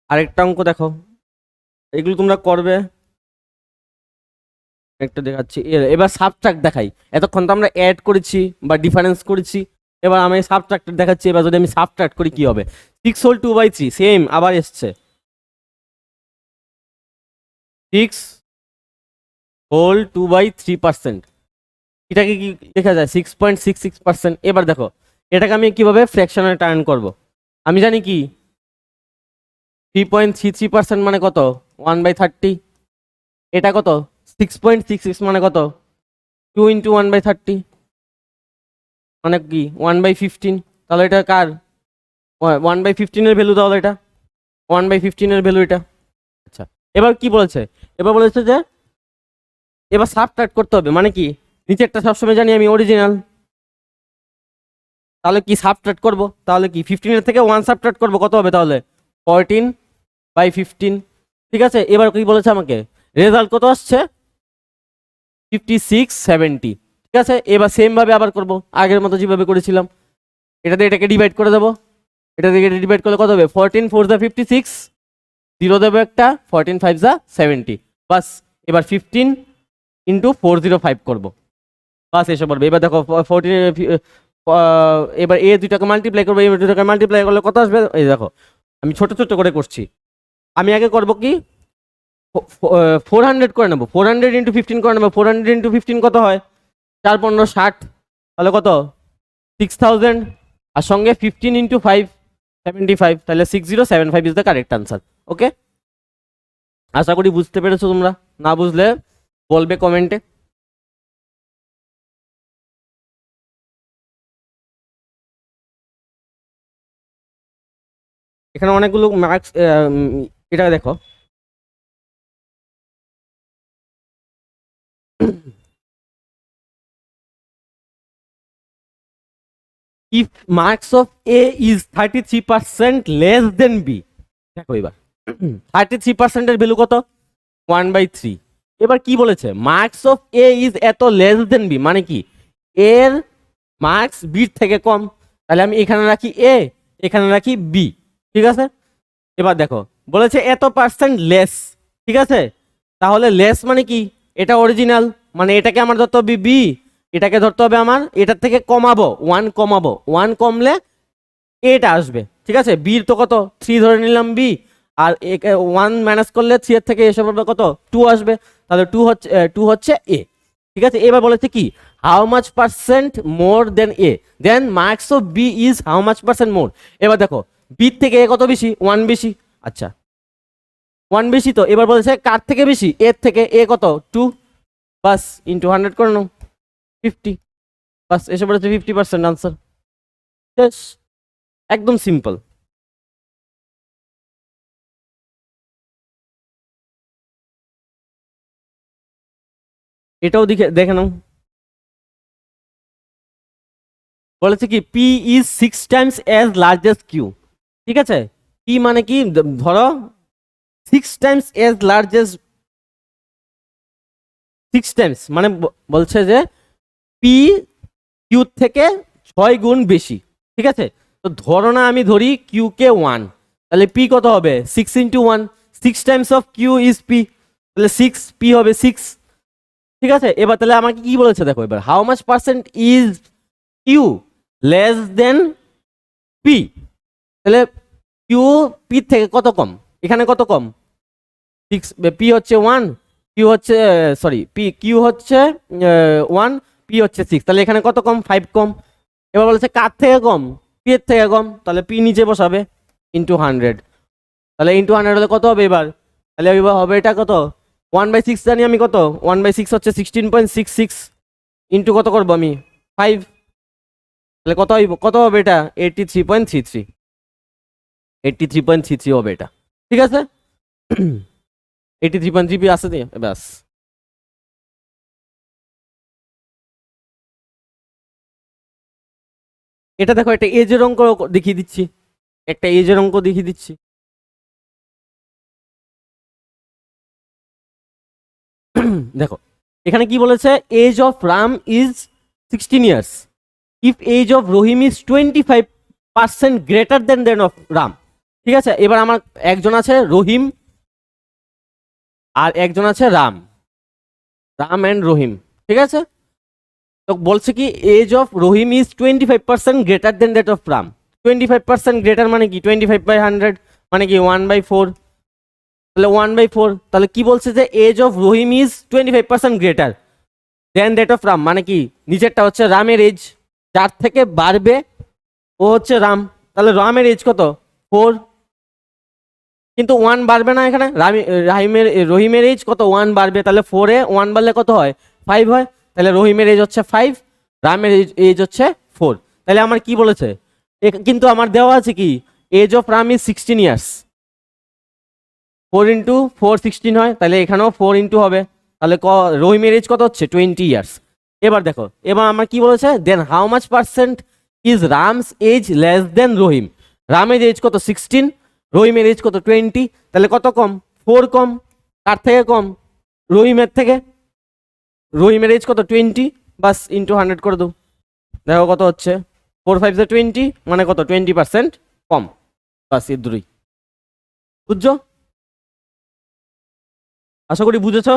আরেকটা অঙ্ক দেখো, এগুলো তোমরা করবে, একটা দেখাচ্ছি। এবার সাবট্রাক্ট দেখাই। এতক্ষণ তো আমরা অ্যাড করেছি বা ডিফারেন্স করেছি, এবার আমি সাবট্রাক্ট দেখাচ্ছি। এবার যদি আমি সাবট্রাক্ট করি কি হবে? 6 হোল 2/3, সেম আবার এসছে 6 হোল 2/3%। এটাকে কি লেখা যায়? 6.66%। এবার দেখো এটাকে আমি কিভাবে ফ্র্যাকশনে টার্ন করব। আমি জানি কি 3.33% মানে কত? 1/30। এটা কত? 6.66 মানে কত? 2 ইন্টু 1/30 মানে কি 1/15। তাহলে এটা কার? 1/15 এর ভ্যালু, তাহলে এটা 1/15 এর ভ্যালু এটা। আচ্ছা, এবার কি বলেছে? এবার বলেছে যে এবার সাবট্রাক্ট করতে হবে, মানে কি নিচেরটা সবসময় জানি আমি অরিজিনাল, তাহলে কি সাবট্রাক্ট করব, তাহলে কি 15 এর থেকে 1 সাবট্রাক্ট করব, কত হবে তাহলে? 14/15। ঠিক আছে, এবার কি বলেছে আমাকে? রেজাল্ট কত আসছে? 5670। ঠিক আছে, এবার সেম ভাবে আবার করব, আগের মতো যেভাবে করেছিলাম। এটা দিয়ে এটাকে ডিভাইড করে দেবো, এটা দিয়ে এটা ডিভাইড করলে কত হবে? 14 4 56, 0 দেবো একটা, 14 5 70। বাস, এবার 15 ইন্টু 405 করবো, বাস এসে পড়বে। এবার দেখো 14, এবার এ দুইটাকে মাল্টিপ্লাই করবো, এই দুইটাকে মাল্টিপ্লাই করলে কত আসবে? এই দেখো আমি ছোট ছোট করে করছি। আমি আগে করব কি 400 করে নেবো, 400 ইন্টু 15 করে নেবো। 400 ইন্টু 15 কত হয়? 4 15 60, তাহলে কত? 6000। আর সঙ্গে 15 ইন্টু 5 75, তাহলে 6075 ইজ দ্য কারেক্ট আনসার। ওকে, আশা করি বুঝতে পেরেছো তোমরা। না বুঝলে বলবে কমেন্টে। এখানে অনেকগুলো মার্কস, এটা দেখো if marks of A is 33% less than B, দেখো এবার 33% এর ভ্যালু কত? 1/3। এবার কি বলেছে? মার্কস অফ এ ইজ এত লেস দেন বি, মানে কি এর মার্কস বির থেকে কম। তাহলে আমি এখানে রাখি এ, এখানে রাখি বি। ঠিক আছে, এবার দেখো বলেছে এত পার্সেন্ট লেস। ঠিক আছে, তাহলে লেস মানে কি? এটা অরিজিনাল, মানে এটাকে আমার ধরতে হবে বি, এটাকে ধরতে হবে আমার এটার থেকে কমাবো, 1 কমাবো, 1 কমলে এটা আসবে। ঠিক আছে, বির তো কত 3 ধরে নিলাম বি, আর 1 মাইনাস করলে 3 এর থেকে এসে পড়বে কত? 2 আসবে। তাহলে 2 হচ্ছে এ। ঠিক আছে, এবার বলেছে কি how much percent more than A, then marks of B is how much percent more. এবার দেখো বি থেকে এ কত বেশি? 1 বেশি। আচ্ছা, 1 বেশি, তো এবার বলেছে কার থেকে বেশি? এর থেকে। এ কত? 2, বাস ইন্টু 100 করে নাও, 50। বাস এসে পড়েছে 50% আনসার। শেষ, একদম সিম্পল। এটাও দেখে দেখে নাও। বলেছে কি P is 6 times as large as Q. ঠিক আছে, পি মানে কি ধরো 6 times as large as, 6 times মানে বলছে যে পি কিউ থেকে 6 গুণ বেশি। ঠিক আছে, তো ধরো না আমি ধরি কিউ কে 1, তাহলে পি কত হবে? 6 × 1, 6 times of Q is P, তাহলে 6 পি হবে 6। ঠিক আছে, এবার তাহলে আমাকে কি বলেছে দেখো, এবার how much percent is Q less than P, তাহলে কিউ পি থেকে কত কম? এখানে কত কম? 6, পি হচ্ছে 1, কিউ হচ্ছে সরি পি কিউ হচ্ছে 1, পি হচ্ছে 6, তাহলে এখানে কত কম? 5 কম। এবার বলেছে কার থেকে কম? পি এর থেকে কম, তাহলে পি নিচে বসাবে ইন্টু 100। তাহলে ইন্টু 100 হলে কত হবে এবার? তাহলে এবার হবে এটা কত? 1/6 জানি আমি কত? 1/6 হচ্ছে 16.66, ইন্টু কত করবো আমি? 5। তাহলে কত হইব? কত হবে এটা? 83.33, 83.33 হবে এটা। ঠিক আছে, 83.33 আছে দিয়ে ব্যাস। এটা দেখো একটা এজের অঙ্ক দেখিয়ে দিচ্ছি, একটা এজের অঙ্ক দেখিয়ে দিচ্ছি। দেখো এখানে কি বলেছে, age of Ram is 16 years if age of Rahim is 25% greater than of Ram. ঠিক আছে, এবার আমার একজন আছে রহিম আর একজন আছে রাম, রাম অ্যান্ড রহিম। ঠিক আছে, তো বলছে কি age of Rahim is 25% greater than that of Ram. 25% greater মানে কি 25/100 মানে কি 1/4, তাহলে 1/4। তাহলে কি বলছে যে age of Rahim is 25% greater than that of Ram, মানে কি নিচেরটা হচ্ছে রামের এজ, যার থেকে বাড়বে ও হচ্ছে রাম। তাহলে রামের এজ কত 4, কিন্তু 1 বাড়বে না এখানে, রহিমের এজ কত 1 বাড়বে, তাহলে 4 এ 1 বাড়লে কত হয় 5 হয়, তাহলে রহিমের এজ হচ্ছে 5, রামের এজ হচ্ছে 4। তাহলে আমার কি বলেছে, কিন্তু আমার দেওয়া আছে কি age of Ram is 16 years, 4 into 4 16 হয়, তাহলে এখানেও 4 ইন্টু হবে, তাহলে রহিমের এজ কত হচ্ছে 20 ইয়ার্স। এবার দেখো, এবার আমার কি বলেছে, then how much percent is Ram's age less than Rahim. রামের এজ কত 16, রহিমের এজ কত 20, তাহলে কত কম 4 কম, কার থেকে কম রহিমের থেকে, রহিমের এজ কত 20, বাস ইন্টু 100 করে দাও, দেখো কত হচ্ছে 4 5 20, মানে কত 20% কম, বাস এর দূরই। বুঝছো, আশা করি বুঝেছ।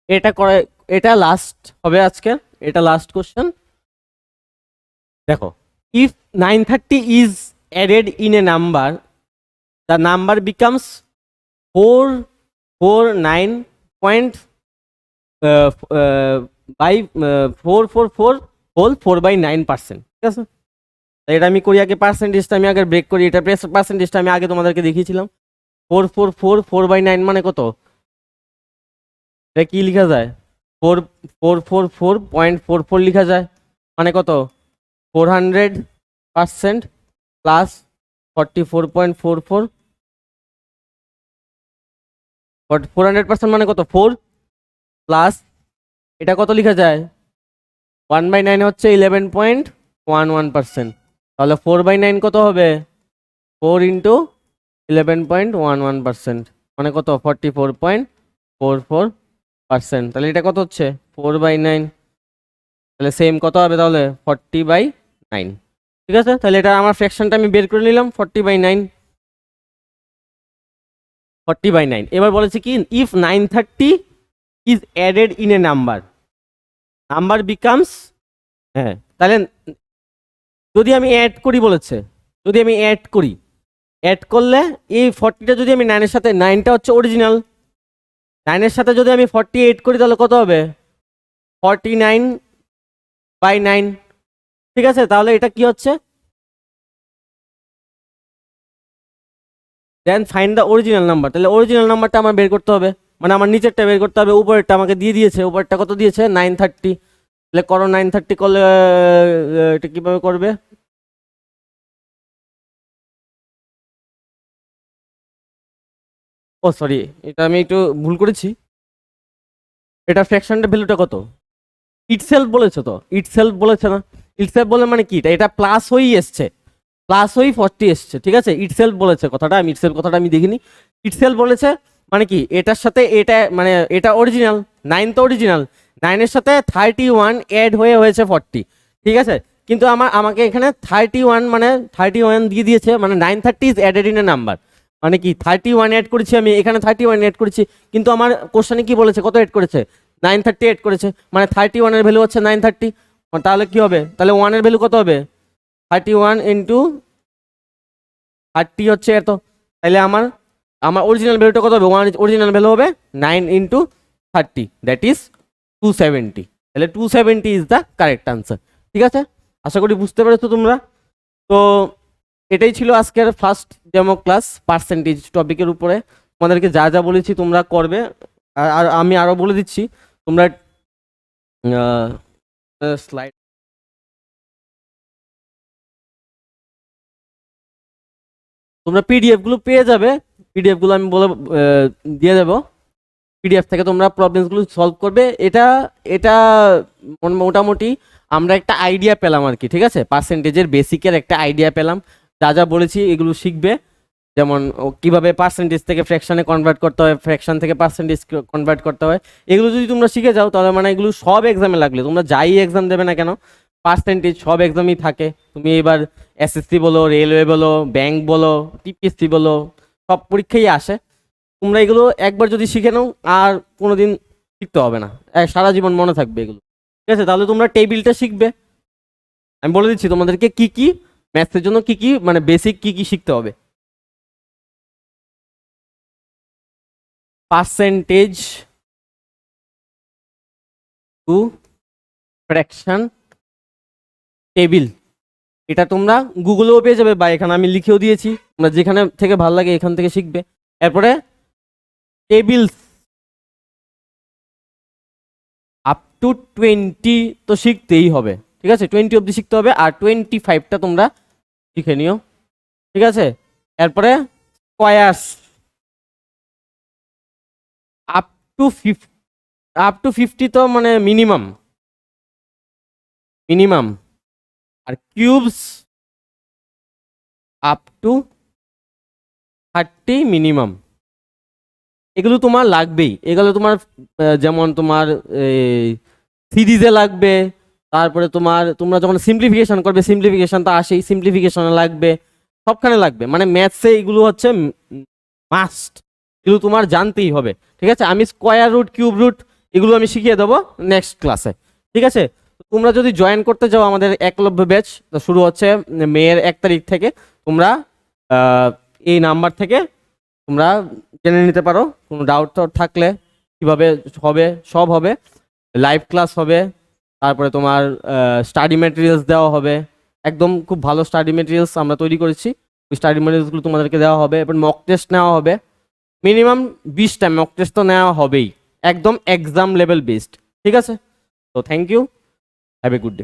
এটা করে, এটা লাস্ট হবে আজকে, এটা লাস্ট কোশ্চেন। দেখো, if 930 is added in a number, the number becomes 449 by 444 whole 4/9%। ঠিক আছে, তাই এটা আমি করি আগে, পার্সেন্টেজটা আমি আগে ব্রেক করি, এটা পার্সেন্টেজটা আমি আগে তোমাদেরকে দেখিয়েছিলাম। 444 4/9 মানে কত, এটা কি লেখা যায় 444.44 লেখা যায়, মানে কত 400% প্লাস 44.44, 400% মানে কত 4 প্লাস এটা কত লেখা যায় 1/9 হচ্ছে 11.11%, তাহলে 4/9 কত হবে 4 ইন্টু 11.11%, মানে কত 44.44%, তাহলে এটা কত হচ্ছে 4/9, তাহলে সেম কত হবে তাহলে 40/9। ঠিক আছে, তাহলে এটা আমার ফ্র্যাকশনটা আমি বের করে নিলাম 40/9, 40/9। এবার বলেছে কি if 930 is added in a number, number becomes, হ্যাঁ তাহলে যদি আমি অ্যাড করি বলেছে, যদি আমি অ্যাড করি, অ্যাড করলে এই 40টা যদি আমি 9-এর সাথে, 9টা হচ্ছে অরিজিনাল, 9-এর সাথে যদি আমি 48 করি তাহলে কত হবে 49/9। ঠিক আছে, তাহলে এটা কি হচ্ছে, then find the original number, তাহলে অরিজিনাল নাম্বারটা আমার বের করতে হবে, মানে আমার নিচেরটা বের করতে হবে, উপরেরটা আমাকে দিয়ে দিয়েছে, উপরেরটা কত দিয়েছে 930, তাহলে করো 930 করলে এটা কিভাবে করবে, ও সরি এটা আমি একটু ভুল করেছি, এটা ফ্র্যাকশনটা ভ্যালুটা কত ইটসেলফ বলেছে, তো ইটসেলফ বলেছে না, ইটসেলফ বলে মানে কি এটা প্লাস হয়েই এসছে, প্লাস হয়েই 40 এসছে। ঠিক আছে, ইটসেলফ বলেছে কথাটা, আমি ইটসেলফ কথাটা আমি দেখিনি, ইটসেলফ বলেছে মানে কি এটার সাথে এটা, মানে এটা অরিজিনাল 9 তো অরিজিনাল, 9-এর সাথে 31 অ্যাড হয়ে হয়েছে 40। ঠিক আছে, কিন্তু আমাকে এখানে 31 মানে 31 দিয়ে দিয়েছে, মানে 930 is added in a number, মানে কি 31 অ্যাড করেছি আমি এখানে, 31 অ্যাড করেছি, কিন্তু আমার কোশ্চেনে কি বলেছে কত অ্যাড করেছে 930 অ্যাড করেছে, মানে 31 এর ভ্যালু হচ্ছে 930, তাহলে কি হবে, তাহলে 1 এর ভ্যালু কত হবে 31 ইন্টু 30 হচ্ছে এত, তাহলে আমার আমার অরিজিনাল ভ্যালুটা কত হবে, অরিজিনাল ভ্যালু হবে 9 ইন্টু 30, দ্যাট ইজ 270, তাহলে 270 ইজ দ্য কারেক্ট আনসার। ঠিক আছে, আশা করি বুঝতে পেরেছো তোমরা। তো এটাই ছিল আজকের ফার্স্ট ডেমো ক্লাস পার্সেন্টেজ টপিকের উপরে, তোমাদেরকে যা যা বলেছি তোমরা করবে, আর আমি আরো বলে দিচ্ছি তোমরা স্লাইড তোমরা পিডিএফ গুলো পেয়ে যাবে, পিডিএফ গুলো আমি বলে দিয়ে দেবো। পিডিএফ থেকে তোমরা প্রবলেমসগুলো সলভ করবে। এটা এটা মোটামুটি আমরা একটা আইডিয়া পেলাম আর কি, ঠিক আছে, পার্সেন্টেজের বেসিকের একটা আইডিয়া পেলাম। যা যা বলেছি এগুলো শিখবে, যেমন কিভাবে পার্সেন্টেজ থেকে ফ্র্যাকশনে কনভার্ট করতে হয়, ফ্র্যাকশন থেকে পার্সেন্টেজ কনভার্ট করতে হয়, এগুলো যদি তোমরা শিখে যাও তাহলে মানে এগুলো সব এক্সামে লাগলে, তোমরা যাই এক্সাম দেবে না কেন পার্সেন্টেজ সব এক্সামই থাকে। তুমি এবার এসএসসি বলো, রেলওয়ে বলো, ব্যাংক বলো, টিপিএসসি বলো, সব পরীক্ষাই আসে। তোমরা এগুলো একবার যদি শিখে নাও আর কোনোদিন শিখতে হবে না, সারা জীবন মনে থাকবে এগুলো, ঠিক আছে। তাহলে তোমরা টেবিলটা শিখবে, আমি বলে দিচ্ছি তোমাদেরকে কি কি ম্যাথসের জন্য কি কি মানে বেসিক কি কি শিখতে হবে। পার্সেন্টেজ টু ফ্র্যাকশন টেবিল, এটা তোমরা গুগলেও পেয়ে যাবে বা এখানে আমি লিখেও দিয়েছি, তোমরা যেখানে থেকে ভালো লাগে এখান থেকে শিখবে। এরপরে টেবিলস আপ টু 20 তো শিখতেই হবে, ঠিক আছে, 20 অবধি শিখতে হবে, আর 25টা তোমরা শিখে নিও, ঠিক আছে। এরপরে স্কয়ার্স আপ টু 50 তো মানে মিনিমাম মিনিমাম, আর কিউবস আপ টু 30 মিনিমাম। এগুলো তোমার লাগবেই, এগুলো তোমার যেমন তোমার সিরিজে লাগবে, তারপরে তোমরা যখন সিম্পলিফিকেশন করবে সিম্পলিফিকেশন তো আসেই, সিম্পলিফিকেশনে লাগবে, সবখানে লাগবে, মানে ম্যাথসে এগুলো হচ্ছে মাস্ট, এগুলো তোমার জানতেই হবে, ঠিক আছে। আমি স্কোয়ার রুট, কিউব রুট এগুলো আমি শিখিয়ে দেবো নেক্সট ক্লাসে, ঠিক আছে। তোমরা যদি জয়েন করতে চাও আমাদের একলব্য ব্যাচ, তো শুরু হচ্ছে মের 1 তারিখ থেকে, তোমরা এই নাম্বার থেকে তোমরা জেনে নিতে পারো। কোনো ডাউট থাকলে কিভাবে হবে, সব হবে, লাইভ ক্লাস হবে, তারপরে তোমার স্টাডি ম্যাটেরিয়ালস দেওয়া হবে, একদম খুব ভালো স্টাডি ম্যাটেরিয়ালস আমরা তৈরি করেছি, ওই স্টাডি ম্যাটেরিয়ালসগুলো তোমাদেরকে দেওয়া হবে। এরপর মক টেস্ট নেওয়া হবে, মিনিমাম 20টা মক টেস্ট তো নেওয়া হবেই, একদম এক্সাম লেভেল বেসড, ঠিক আছে। তো thank you, have a good day.